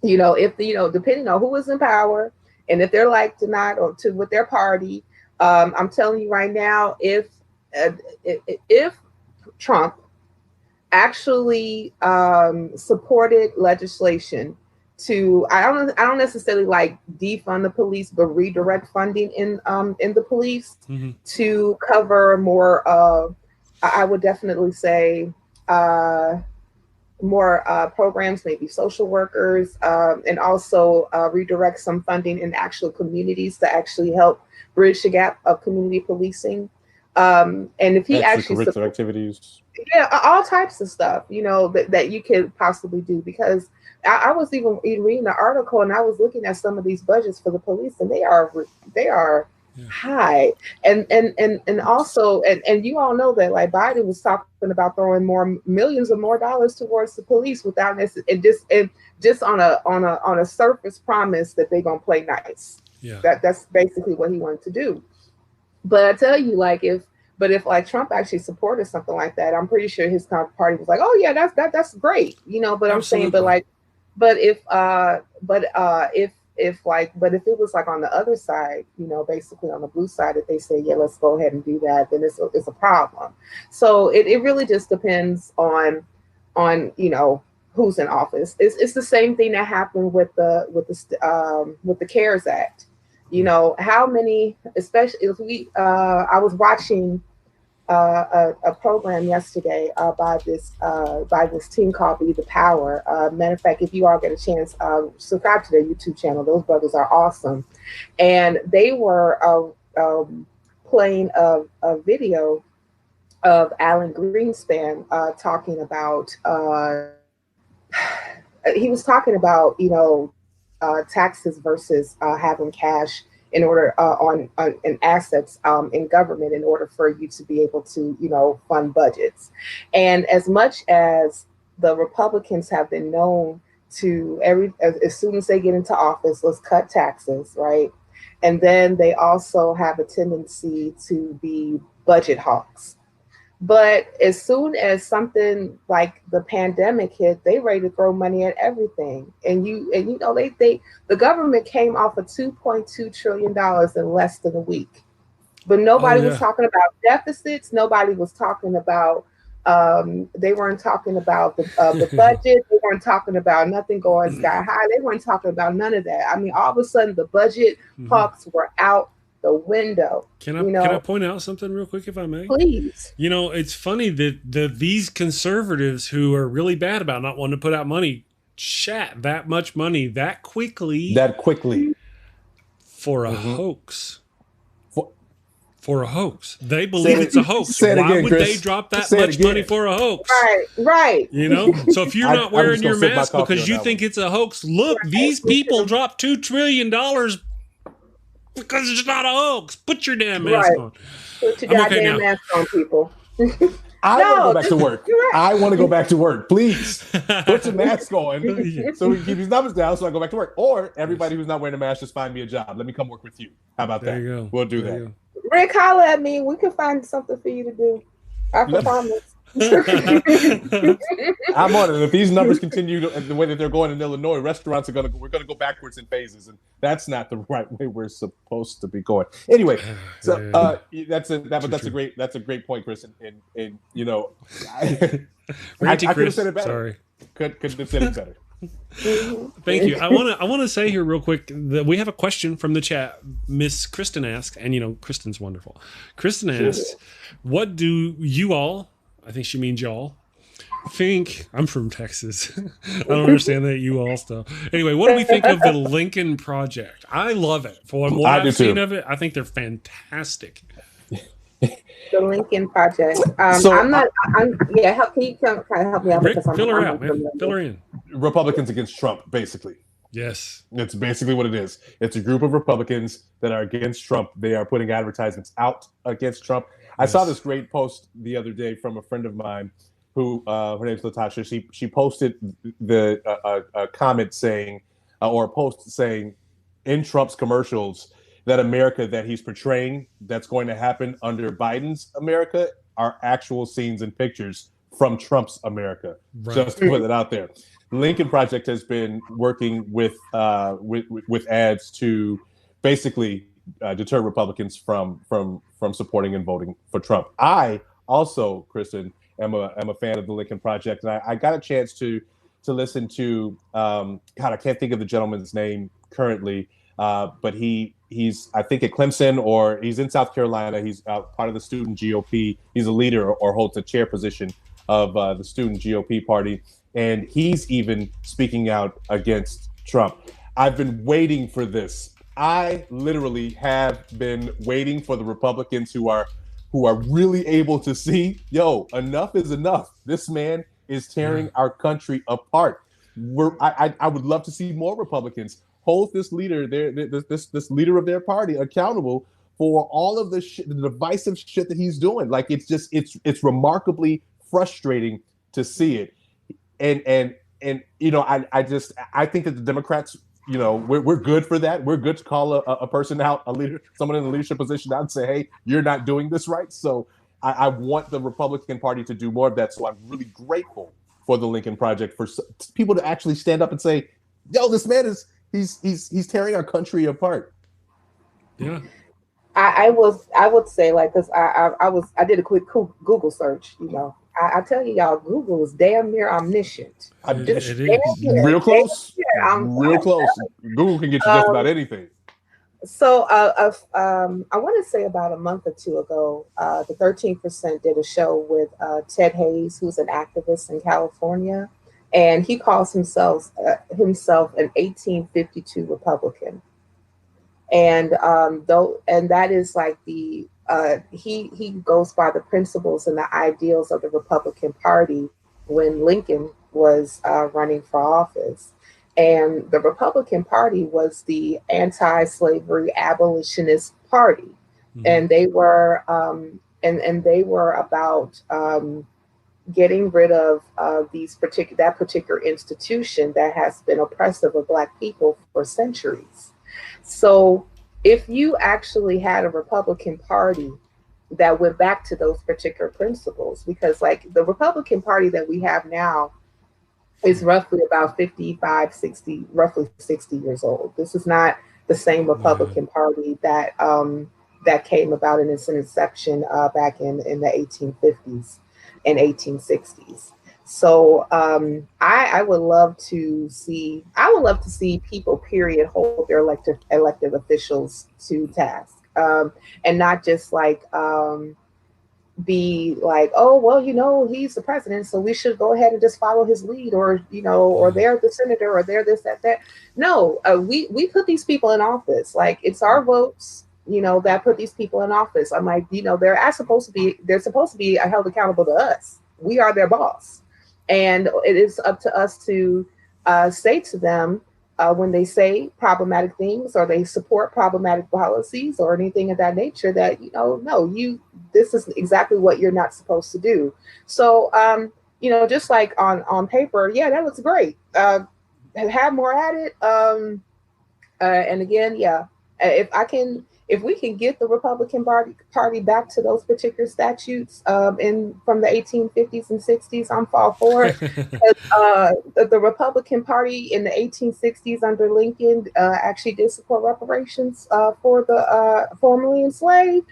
Depending on who is in power and if they're liked or not, or with their party. I'm telling you right now, if Trump actually supported legislation to, I don't necessarily like defund the police, but redirect funding in the police to cover more of, I would definitely say, more programs, maybe social workers, and also redirect some funding in actual communities to actually help bridge the gap of community policing. And if he actually extracurricular activities, all types of stuff, that you could possibly do, because I was even reading the article and I was looking at some of these budgets for the police, and they are high, and also, and you all know that, like, Biden was talking about throwing millions of more dollars towards the police without just on a surface promise that they're gonna play nice. That's basically what he wanted to do. But I tell you, like, if like Trump actually supported something like that, I'm pretty sure his party was like, oh yeah, that's great, But I'm saying, but if it was like on the other side, basically on the blue side, if they say, yeah, let's go ahead and do that, then it's a problem. So it really just depends on who's in office. It's the same thing that happened with the CARES Act. How many, especially if I was watching a program yesterday by this team called Be the Power. Matter of fact, if you all get a chance, subscribe to their YouTube channel. Those brothers are awesome. And they were playing a video of Alan Greenspan talking about, he was talking about, taxes versus having cash in order on assets in government in order for you to be able to, fund budgets. And as much as the Republicans have been known to as soon as they get into office, let's cut taxes, right? And then they also have a tendency to be budget hawks. But as soon as something like the pandemic hit, they ready to throw money at everything. And the government came off of $2.2 trillion in less than a week. But nobody was talking about deficits. Nobody was talking about, they weren't talking about the budget. They weren't talking about nothing going sky high. They weren't talking about none of that. I mean, all of a sudden the budget hawks were out the window. Can I point out something real quick, if I may? Please. It's funny that these conservatives who are really bad about not wanting to put out money shat that much money that quickly for a hoax. For a hoax. They believe it's a hoax. Why would they drop that much money for a hoax? Right. So if you're not wearing your mask because you think it's a hoax, look, these people dropped $2 trillion because it's not a hoax. Put your damn mask on. Put your goddamn mask on, people. I want to go back to work. I want to go back to work. Please put your mask on so we can keep these numbers down so I go back to work. Or everybody who's not wearing a mask, just find me a job. Let me come work with you. How about that? You go. We'll do that. Rick, holler at me. We can find something for you to do. I promise. I'm on it. If these numbers continue the way that they're going in Illinois, restaurants we're gonna go backwards in phases, and that's not the right way we're supposed to be going. Anyway, so that's a great point, Chris. And you know, I could have said it better. Sorry, could have said it better. Thank you. I want to say here real quick that we have a question from the chat. Miss Kristin asks, and you know, Kristin's wonderful. Kristin asks, "What do you all?" I think she means y'all. Think I'm from Texas. I don't understand that you all stuff. Anyway, what do we think of the Lincoln Project? I love it. From what I've seen of it, I think they're fantastic. The Lincoln Project. Can you kind of help me out? Rick, fill her out, man. Fill her in. Republicans against Trump, basically. Yes. That's basically what it is. It's a group of Republicans that are against Trump. They are putting advertisements out against Trump. I saw this great post the other day from a friend of mine who, her name's Latasha. She posted a comment saying, or a post saying, in Trump's commercials, that America that he's portraying that's going to happen under Biden's America are actual scenes and pictures from Trump's America. Right. Just to put it out there. The Lincoln Project has been working with ads to basically deter Republicans from supporting and voting for Trump. I also, Kristin, am a fan of the Lincoln Project, and I got a chance to listen to God, I can't think of the gentleman's name currently, but he's I think at Clemson, or he's in South Carolina. He's part of the student GOP. He's a leader or holds a chair position of the student GOP party, and he's even speaking out against Trump. I've been waiting for this. I literally have been waiting for the Republicans who are really able to see, yo, enough is enough. This man is tearing our country apart. I would love to see more Republicans hold this leader, this leader of their party, accountable for all of the divisive shit that he's doing. Like, it's remarkably frustrating to see it. And you know, I think that the Democrats, you know, we're good for that. We're good to call a person out, a leader, someone in a leadership position out, and say, hey, you're not doing this right. So I want the Republican Party to do more of that. So I'm really grateful for the Lincoln Project, for people to actually stand up and say, yo, this man he's tearing our country apart. Yeah. I would say, like, because I did a quick Google search, you know. I tell you, y'all, Google is damn near omniscient. It is. Real close. Real close. Google can get you just about anything. So I want to say about a month or two ago, the 13% did a show with Ted Hayes, who's an activist in California, and he calls himself an 1852 Republican. And that is like the he goes by the principles and the ideals of the Republican Party when Lincoln was running for office. And the Republican Party was the anti-slavery abolitionist party. Mm-hmm. And they were and they were about getting rid of that particular institution that has been oppressive of Black people for centuries. So if you actually had a Republican Party that went back to those particular principles, because like the Republican Party that we have now is roughly about 55, 60, roughly 60 years old. This is not the same Republican Party that that came about in its inception back in the 1850s and 1860s. So I would love to see people, period, hold their elected officials to task, and not just like be like, oh, well, you know, he's the president, so we should go ahead and just follow his lead, or, you know, or they're the senator, or they're this, that. No, we put these people in office. Like, it's our votes, you know, that put these people in office. I'm like, you know, they're supposed to be held accountable to us. We are their boss. And it is up to us to say to them when they say problematic things, or they support problematic policies or anything of that nature, that, you know, no, this is exactly what you're not supposed to do. So, you know, just like on paper, yeah, that looks great. Have more at it. And again, yeah, If we can get the Republican Party back to those particular statutes from the 1850s and 60s, I'm all for it. The Republican Party in the 1860s under Lincoln actually did support reparations for the formerly enslaved.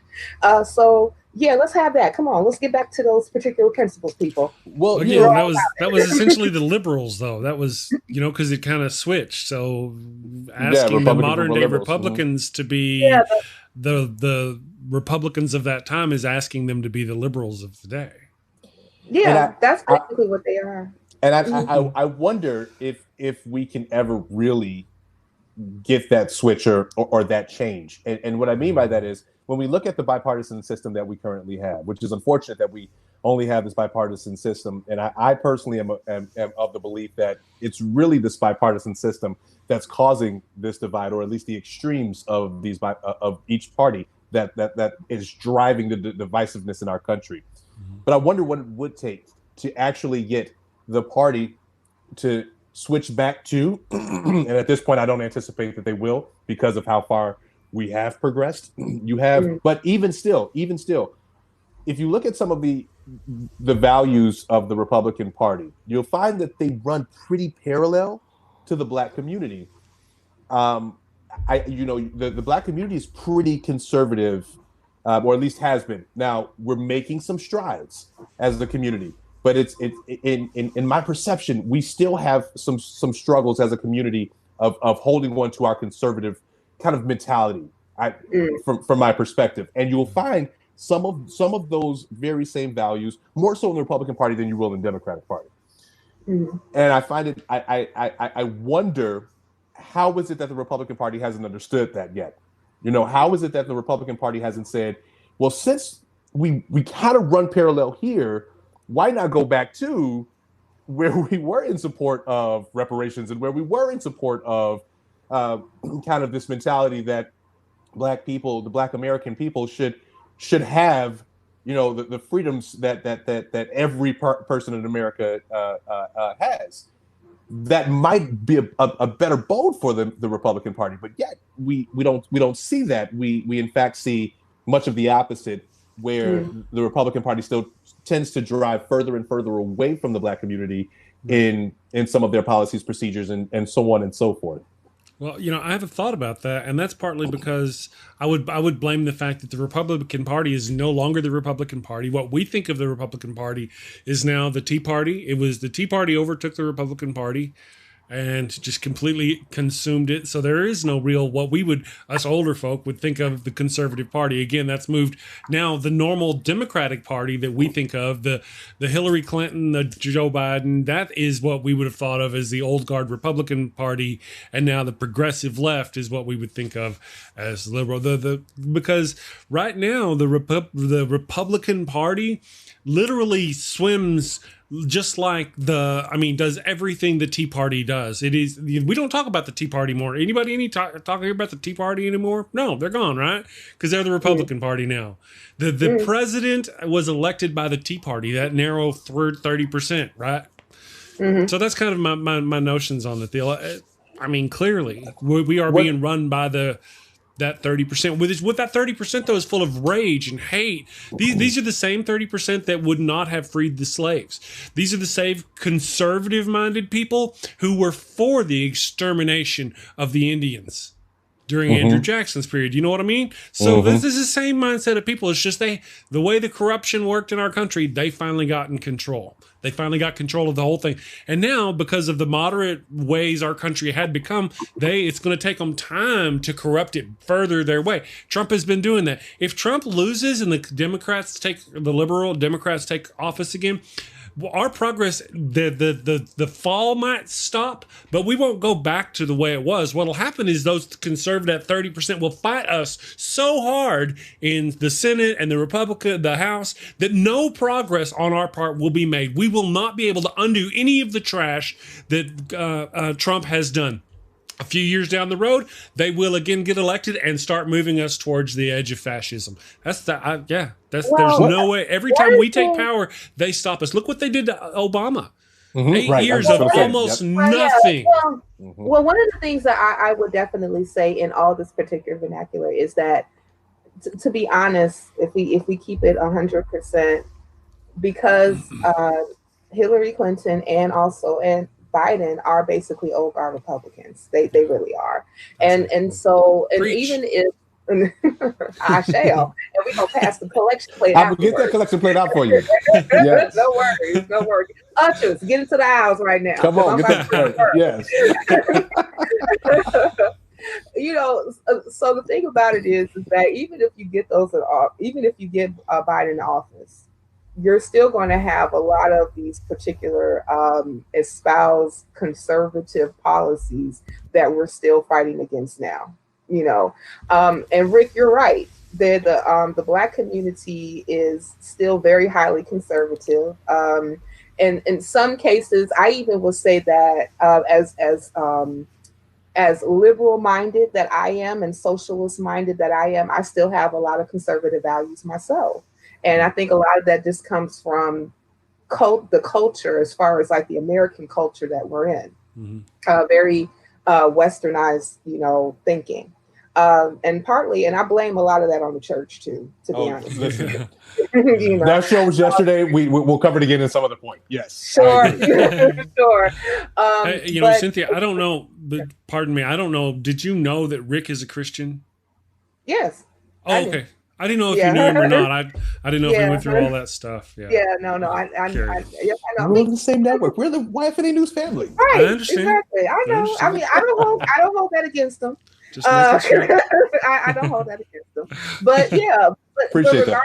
So yeah, let's have that. Come on, let's get back to those particular principles, people. Well, yeah, that was essentially the liberals, though. That was, because it kind of switched. So asking the modern day Republicans to be the Republicans of that time is asking them to be the liberals of today. Yeah, that's basically what they are. And I wonder if we can ever really get that switch or that change. And what I mean by that is, when we look at the bipartisan system that we currently have, which is unfortunate that we only have this bipartisan system, and I personally am of the belief that it's really this bipartisan system that's causing this divide, or at least the extremes of these of each party that is driving the divisiveness in our country. But I wonder what it would take to actually get the party to switch back to, and at this point, I don't anticipate that they will because of how far we have progressed. But even still, if you look at some of the values of the Republican Party, you'll find that they run pretty parallel to the Black community. The Black community is pretty conservative, or at least has been. Now we're making some strides as the community, but it's in my perception, we still have some struggles as a community of holding on to our conservative kind of mentality, from my perspective. And you'll find some of those very same values more so in the Republican Party than you will in the Democratic Party. And I find it, I wonder, how is it that the Republican Party hasn't understood that yet? How is it that the Republican Party hasn't said, well, since we kind of run parallel here, why not go back to where we were in support of reparations and where we were in support of kind of this mentality that Black people, the Black American people, should have, the freedoms that every person in America has. That might be a better bold for the Republican Party, but yet we don't see that. We in fact see much of the opposite, where the Republican Party still tends to drive further and further away from the Black community in some of their policies, procedures, and so on and so forth. Well, I have a thought about that, and that's partly because I would blame the fact that the Republican Party is no longer the Republican Party. What we think of the Republican Party is now the Tea Party. It was the Tea Party overtook the Republican Party and just completely consumed it. So there is no real, what us older folk would think of the Conservative Party. Again, that's moved now. The normal Democratic Party that we think of, the Hillary Clinton, the Joe Biden, that is what we would have thought of as the old guard Republican Party. And now the progressive left is what we would think of as liberal. Because right now the Republican Party literally swims just like does everything the Tea Party does. We don't talk about the Tea Party more. Anybody talking about the Tea Party anymore? No, they're gone, right? Because they're the Republican Party now. The president was elected by the Tea Party, that narrow 30%, right? So that's kind of my notions on it. Clearly we are being run by that 30%. With that 30%, though, is full of rage and hate. These are the same 30% that would not have freed the slaves. These are the same conservative-minded people who were for the extermination of the Indians during Andrew Jackson's period. You know what I mean? So this is the same mindset of people. It's just the way the corruption worked in our country, they finally got in control. They finally got control of the whole thing. And now, because of the moderate ways our country had become, it's going to take them time to corrupt it further their way. Trump has been doing that. If Trump loses and the liberal Democrats take office again, our progress, the fall might stop, but we won't go back to the way it was. What'll happen is those conservative 30% will fight us so hard in the Senate and the House, that no progress on our part will be made. We will not be able to undo any of the trash that Trump has done. A few years down the road, they will again get elected and start moving us towards the edge of fascism. There's no way. Every time we take power, they stop us. Look what they did to Obama. 8 Right, years of almost nothing. Well, one of the things that I would definitely say in all this particular vernacular is that, to be honest, if we keep it 100%, because Hillary Clinton and Biden are basically old guard Republicans. They really are. And even if I shall, and we're gonna pass the collection plate. I will get that collection plate out for you. Yes. No worries. Ushers, get into the aisles right now. Come on, get that. Yes. You know, so the thing about it is that even if you get Biden in office, you're still going to have a lot of these particular espoused conservative policies that we're still fighting against now. You know, and Rick, you're right. The Black community is still very highly conservative. And in some cases, I even will say that as liberal minded that I am and socialist minded that I am, I still have a lot of conservative values myself. And I think a lot of that just comes from the culture, as far as like the American culture that we're in, very westernized, thinking. And partly, and I blame a lot of that on the church too, to be honest. Listen, that show was yesterday. We'll cover it again at some other point. Yes. Sure. Sure. Cynthia, I don't know, but pardon me, I don't know. Did you know that Rick is a Christian? Yes. Oh, okay. I didn't know if you knew him or not. I didn't know if we went through all that stuff. Yeah. No. I know. We're on the same network. We're the YFNA News family. Right. I understand. Exactly. I know. I mean, I don't hold that against them. Just making sure. I don't hold that against them. But yeah, but regardless,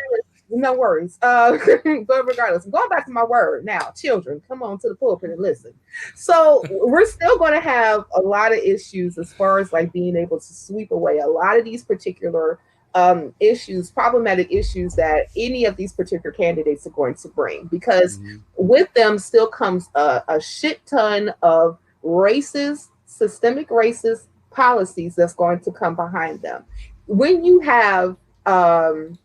no worries. But regardless, going back to my word now, children, come on to the pulpit and listen. So we're still going to have a lot of issues as far as like being able to sweep away a lot of these particular problematic issues that any of these particular candidates are going to bring, because with them still comes a shit ton of systemic racist policies that's going to come behind them. When you have Biden,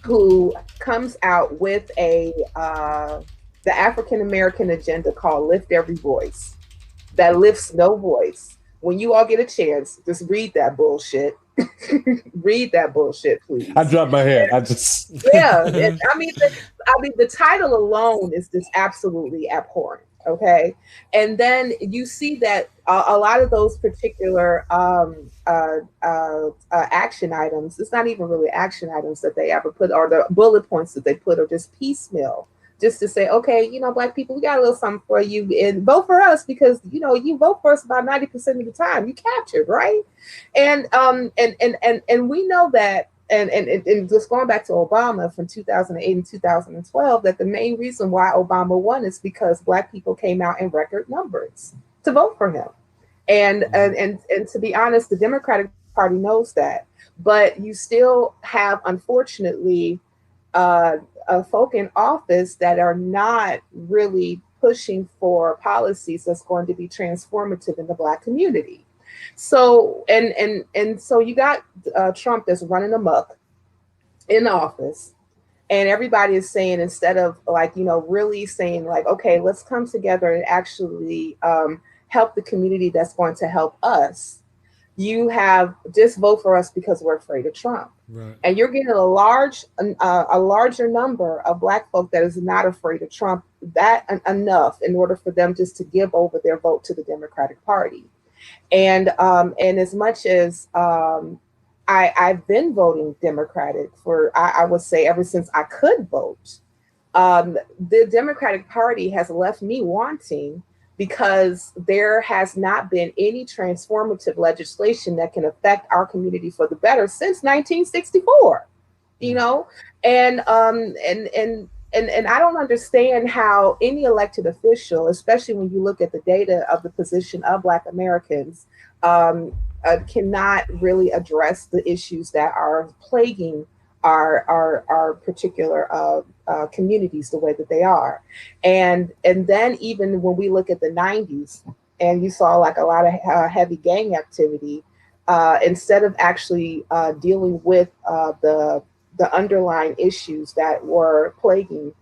who comes out with the African American agenda called Lift Every Voice, that lifts no voice. When you all get a chance, just read that bullshit. Read that bullshit, please. I dropped my head. I mean, the title alone is just absolutely abhorrent. Okay, and then you see that a lot of those particular action items, it's not even really action items that they ever put, or the bullet points that they put, are just piecemeal, just to say, okay, Black people, we got a little something for you, and vote for us, because you vote for us about 90% of the time. You captured, right? And we know that. And just going back to Obama from 2008 and 2012, that the main reason why Obama won is because Black people came out in record numbers to vote for him. And to be honest, the Democratic Party knows that. But you still have, unfortunately, folk in office that are not really pushing for policies that's going to be transformative in the Black community. So and so you got Trump that's running amok in office, and everybody is saying, instead of really saying okay, let's come together and actually help the community that's going to help us, you have just vote for us because we're afraid of Trump. Right. And you're getting a larger number of Black folk that is not afraid of Trump enough in order for them just to give over their vote to the Democratic Party. And as much as I've been voting Democratic for, I would say, ever since I could vote, the Democratic Party has left me wanting, because there has not been any transformative legislation that can affect our community for the better since 1964. And I don't understand how any elected official, especially when you look at the data of the position of Black Americans, cannot really address the issues that are plaguing our particular communities the way that they are. And then even when we look at the 90s, and you saw a lot of heavy gang activity, instead of actually dealing with the underlying issues that were plaguing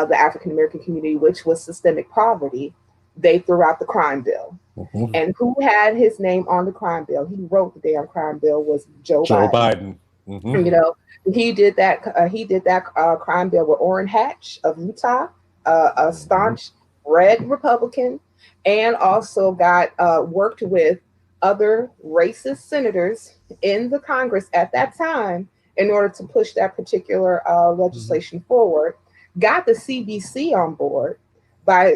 the African American community, which was systemic poverty, they threw out the crime bill. Mm-hmm. And who had his name on the crime bill? He wrote the damn crime bill was Joe Biden. Mm-hmm. You know, he did that crime bill with Orrin Hatch of Utah, a staunch red Republican, and also got worked with other racist senators in the Congress at that time in order to push that particular legislation forward. Got the CBC on board by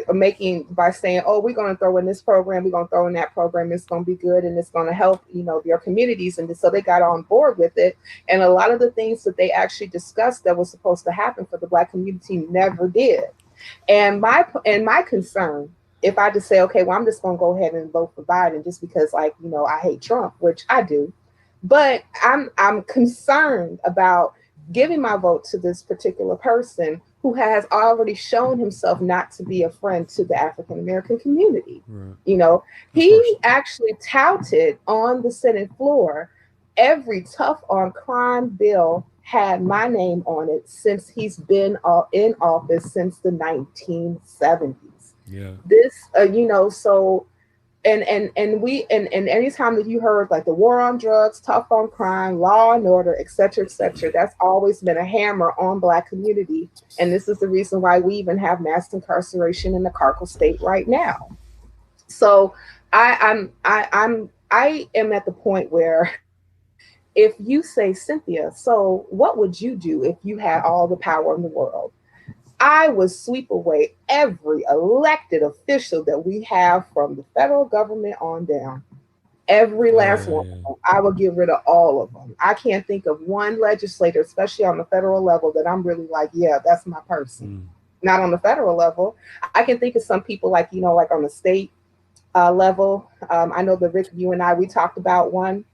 saying, oh, we're going to throw in this program, we're going to throw in that program, it's going to be good and it's going to help, you know, their communities. And so they got on board with it. And a lot of the things that they actually discussed that was supposed to happen for the Black community never did. And my concern, if I just say, okay, well, I'm just going to go ahead and vote for Biden just because, like, you know, I hate Trump, which I do, but I'm concerned about giving my vote to this particular person who has already shown himself not to be a friend to the African American community. Right. You know, he actually touted on the Senate floor, every tough on crime bill had my name on it since he's been in office since the 1970s. Yeah. This, you know, so, and anytime that you heard like the war on drugs, tough on crime, law and order, et cetera, that's always been a hammer on Black community. And this is the reason why we even have mass incarceration in the Carkle state right now. So I am at the point where if you say, Cynthia, so what would you do if you had all the power in the world? I would sweep away every elected official that we have from the federal government on down. Every last one of them. I would get rid of all of them. I can't think of one legislator, especially on the federal level, that I'm really like, yeah, that's my person. Not on the federal level. I can think of some people like, you know, like on the state level. I know that Rick, you and we talked about one.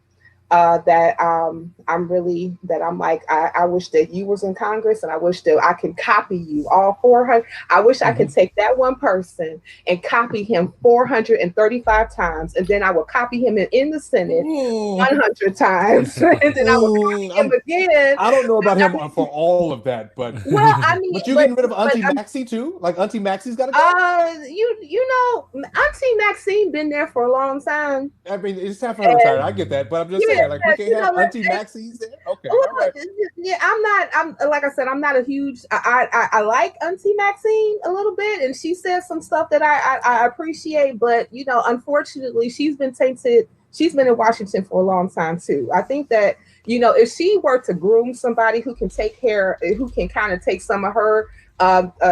That I'm like, I wish that you was in Congress and I wish that I can copy you all 400. I wish I could take that one person and copy him 435 times. And then I will copy him in the Senate 100 times. And then I will copy him again. I don't know about him for all of that, but well, I mean, but you getting rid of Auntie Maxie too? Like Auntie Maxie's got to go? You know, Auntie Maxine been there for a long time. I mean, it's time for her to retire. I get that, but I'm just saying. Like we can't have Auntie Maxie's there. Okay, all right. Yeah, I'm like I said, I'm not a huge. I like Auntie Maxine a little bit, and she says some stuff that I appreciate. But you know, unfortunately, she's been tainted. She's been in Washington for a long time too. I think that, you know, if she were to groom somebody who can kind of take some of her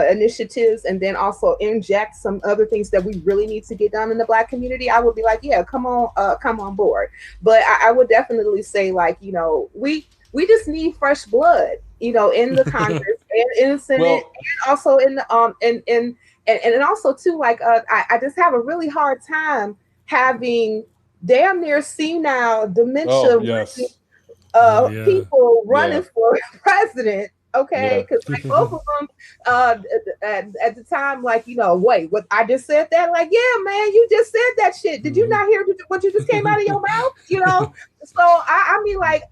initiatives and then also inject some other things that we really need to get done in the Black community, I would be like, yeah, come on board. But I would definitely say, like, you know, we just need fresh blood, you know, in the Congress and in the Senate, and also in the and also too, like I just have a really hard time having damn near senile dementia people running for president. Okay, because like both of them at the time, like, you know, wait, what I just said that? Like, yeah, man, you just said that shit. Did you not hear what you just came out of your mouth? You know? So I mean, like,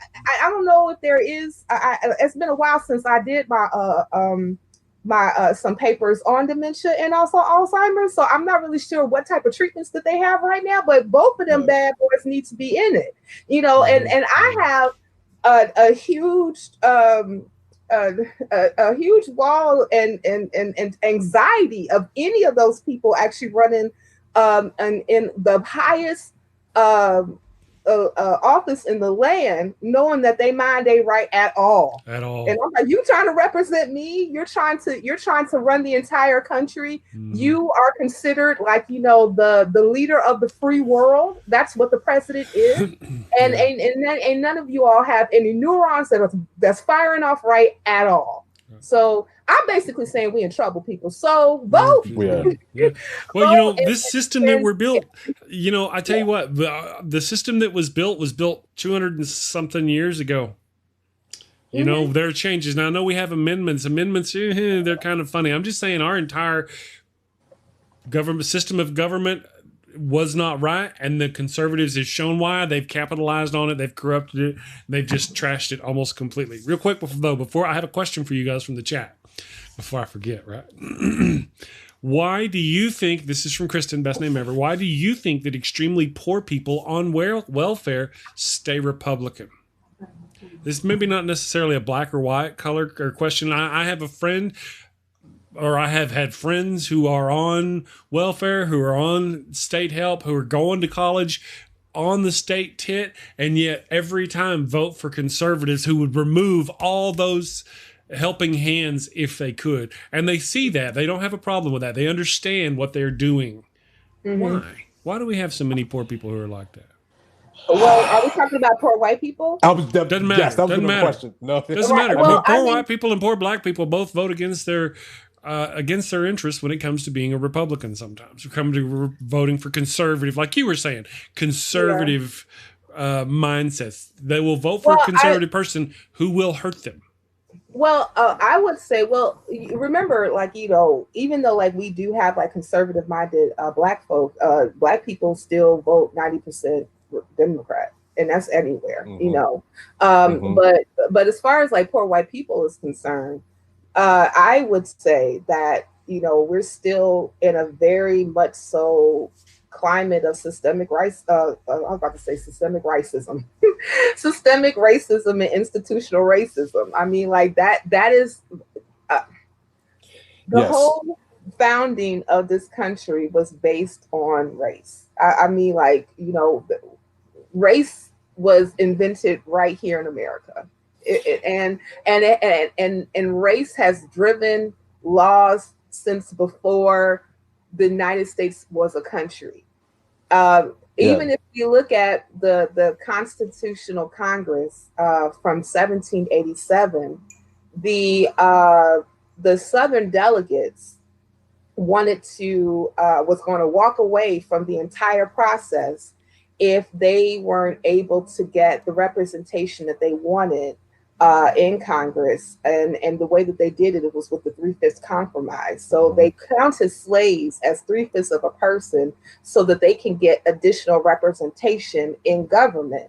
I don't know if there is. It's been a while since I did my some papers on dementia and also Alzheimer's. So I'm not really sure what type of treatments that they have right now. But both of them bad boys need to be in it. You know, and I have a huge a huge wall and anxiety of any of those people actually running and in the highest office in the land, knowing that they mind they right at all. And I'm like, you trying to represent me? You're trying to run the entire country. You are considered, like, you know, the leader of the free world. That's what the president is. And none of you all have any neurons that's firing off right at all. So I'm basically saying we in trouble, people. So vote. Yeah. Well, you know, this system that we're built, you know, I tell you what, the system that was built 200 and something years ago. You know, there are changes. Now, I know we have amendments. They're kind of funny. I'm just saying our entire system of government was not right, and the conservatives have shown why. They've capitalized on it, they've corrupted it, they've just trashed it almost completely. Real quick before I have a question for you guys from the chat. before I forget, right? Why do you think, this is from Kristin, best name ever, why do you think that extremely poor people on welfare stay Republican? This may be not necessarily a black or white color or question. I have a friend, or I have had friends who are on welfare, who are on state help, who are going to college on the state tit, and yet every time vote for conservatives who would remove all those helping hands if they could. And they see that. They don't have a problem with that. They understand what they're doing. Why? Why do we have so many poor people who are like that? Well, are we talking about poor white people? Doesn't matter. Yes, that was doesn't the matter. question. No, doesn't matter. Well, poor white people and poor black people both vote against their interests when it comes to being a Republican. Sometimes we come to voting for conservative, like you were saying, conservative mindsets. They will vote for a conservative person who will hurt them. Well, I would say, well, remember, like, you know, even though like we do have like conservative minded black folk, black people still vote 90% Democrat, and that's anywhere, you know. But as far as like poor white people is concerned, I would say that, you know, we're still in a very much so climate of systemic racism, systemic racism and institutional racism. I mean, like that is the whole founding of this country was based on race. I mean, like, you know, race was invented right here in America. And race has driven laws since before the United States was a country. Even if you look at the Constitutional Congress from 1787, the Southern delegates was going to walk away from the entire process if they weren't able to get the representation that they wanted in Congress. And the way that they did it was with the 3/5 compromise. So they counted slaves as 3/5 of a person so that they can get additional representation in government.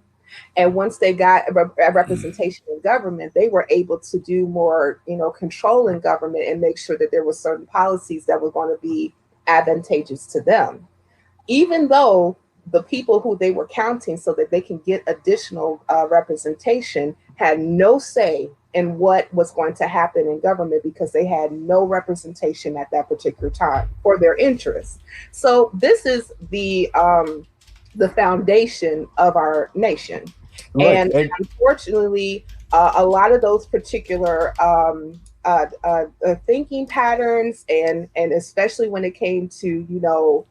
And once they got a representation in government, they were able to do more, you know, control in government and make sure that there were certain policies that were going to be advantageous to them. Even though the people who they were counting so that they can get additional representation had no say in what was going to happen in government because they had no representation at that particular time for their interests. So this is the foundation of our nation. Right. And unfortunately, a lot of those particular thinking patterns, and especially when it came to, you know,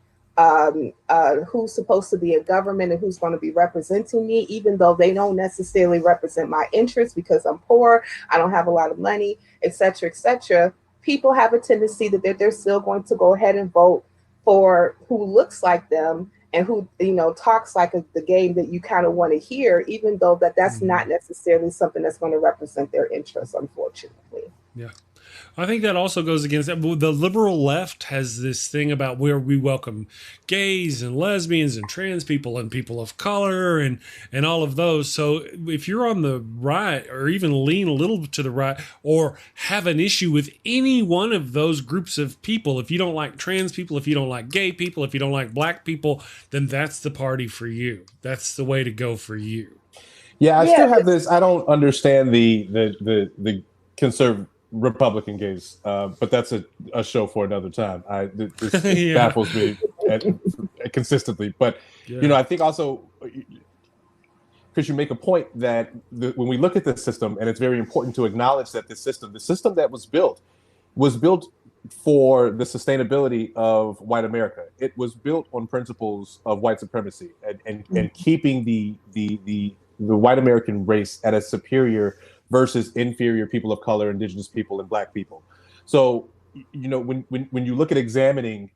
who's supposed to be a government and who's going to be representing me, even though they don't necessarily represent my interests because I'm poor, I don't have a lot of money, et cetera, people have a tendency that they're still going to go ahead and vote for who looks like them and who, you know, talks like the game that you kind of want to hear, even though that's not necessarily something that's going to represent their interests, unfortunately. Yeah. I think that also goes against that. The liberal left has this thing about where we welcome gays and lesbians and trans people and people of color and all of those. So if you're on the right or even lean a little to the right or have an issue with any one of those groups of people, if you don't like trans people, if you don't like gay people, if you don't like black people, then that's the party for you. That's the way to go for you. Yeah, I still have this. I don't understand the conservative Republican gays, but that's a show for another time. This baffles me consistently. But you know, I think also because you make a point that when we look at this system, and it's very important to acknowledge that the system that was built for the sustainability of white America. It was built on principles of white supremacy and keeping the white American race at a superior versus inferior people of color, indigenous people, and black people. So, you know, when you look at examining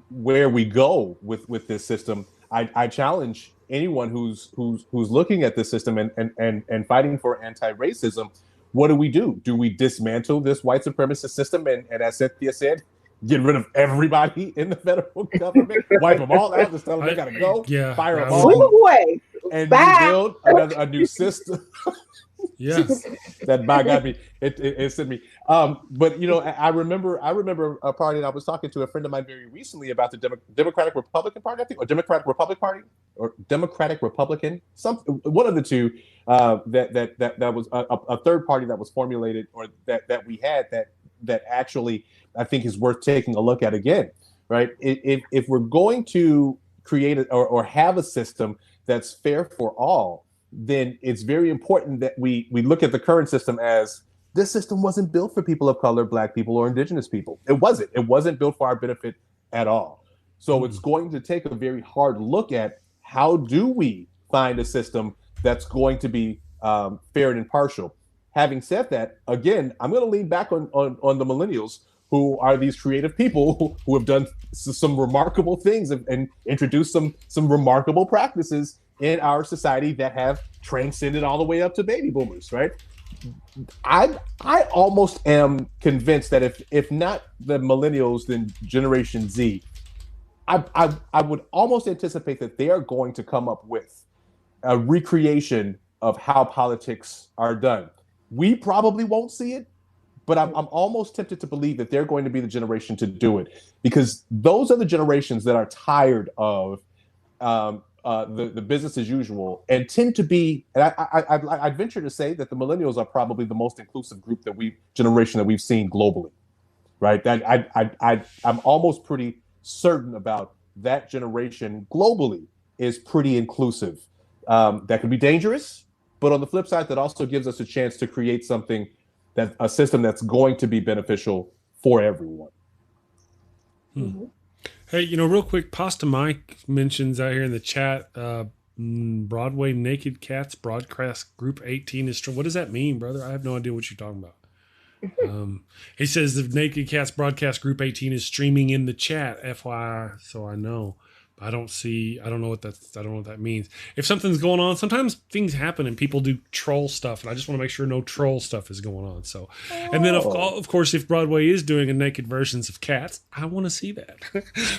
where we go with this system, I challenge anyone who's looking at this system and fighting for anti-racism. What do? Do we dismantle this white supremacist system and as Cynthia said, get rid of everybody in the federal government, wipe them all out, just tell them they gotta go, fire them all, away, and rebuild a new system? Yeah. That by God me, it sent me. But you know, I remember a party, and I was talking to a friend of mine very recently about the Democratic Republican Party, I think, or Democratic Republic Party, or Democratic Republican, one of the two. That was a third party that was formulated, or that we had that actually I think is worth taking a look at again. Right? If we're going to create or have a system that's fair for all, then it's very important that we look at the current system as this system wasn't built for people of color, Black people, or Indigenous people. It wasn't built for our benefit at all. So it's going to take a very hard look at how do we find a system that's going to be fair and impartial. Having said that, again, I'm going to lean back on the millennials, who are these creative people who have done some remarkable things and introduced some remarkable practices in our society that have transcended all the way up to baby boomers, right? I almost am convinced that if not the millennials, then Generation Z, I would almost anticipate that they are going to come up with a recreation of how politics are done. We probably won't see it, but I'm almost tempted to believe that they're going to be the generation to do it, because those are the generations that are tired of the business as usual and tend to be. And I'd venture to say that the millennials are probably the most inclusive generation that we've seen globally, right? That I'm almost pretty certain about that generation globally is pretty inclusive. That could be dangerous, but on the flip side, that also gives us a chance to create something, that a system that's going to be beneficial for everyone. Hey, real quick, Pasta Mike mentions out here in the chat, Broadway Naked Cats broadcast group 18 is what does that mean, brother? I have no idea what you're talking about. He says the Naked Cats broadcast group 18 is streaming in the chat, FYI, so I know. I don't know what that means. If something's going on, sometimes things happen and people do troll stuff, and I just want to make sure no troll stuff is going on. So, and then of course, if Broadway is doing a naked versions of Cats, I want to see that.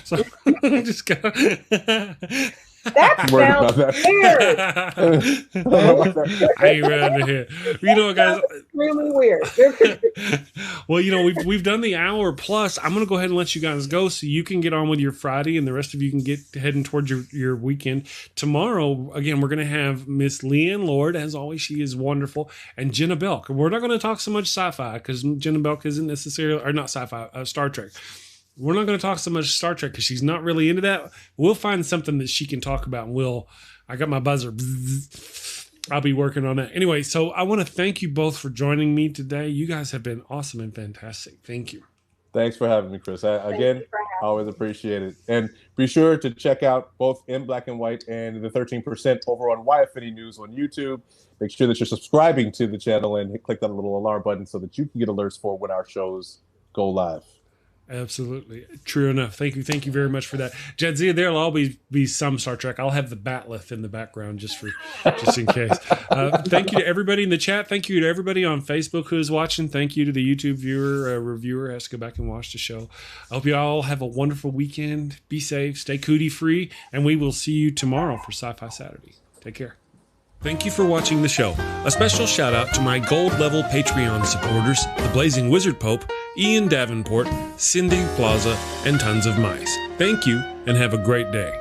So just gotta. That sounds weird. I ain't around here. You know, guys. Really weird. Well, we've done the hour plus. I'm going to go ahead and let you guys go so you can get on with your Friday, and the rest of you can get heading towards your weekend. Tomorrow, again, we're going to have Miss Leighann Lord. As always, she is wonderful. And Jenna Belk. We're not going to talk so much sci-fi because Jenna Belk isn't necessarily, or not sci-fi, Star Trek. We're not going to talk so much Star Trek because she's not really into that. We'll find something that she can talk about, and I got my buzzer. I'll be working on that. Anyway, so I want to thank you both for joining me today. You guys have been awesome and fantastic. Thank you. Thanks for having me, Chris. I always appreciate it. And be sure to check out both In Black and White and the 13% over on YFNE News on YouTube. Make sure that you're subscribing to the channel and click that little alarm button so that you can get alerts for when our shows go live. Absolutely. True enough. Thank you very much for that. Jadzia, there'll always be some Star Trek. I'll have the batleth in the background just in case. Thank you to everybody in the chat. Thank you to everybody on Facebook who is watching. Thank you to the YouTube reviewer has to go back and watch the show. I hope you all have a wonderful weekend. Be safe, stay cootie free, and we will see you tomorrow for Sci-Fi Saturday. Take care. Thank you for watching the show. A special shout out to my gold level Patreon supporters, the Blazing Wizard Pope, Ian Davenport, Cindy, PLAZA, and tons of mice. Thank you and have a great day.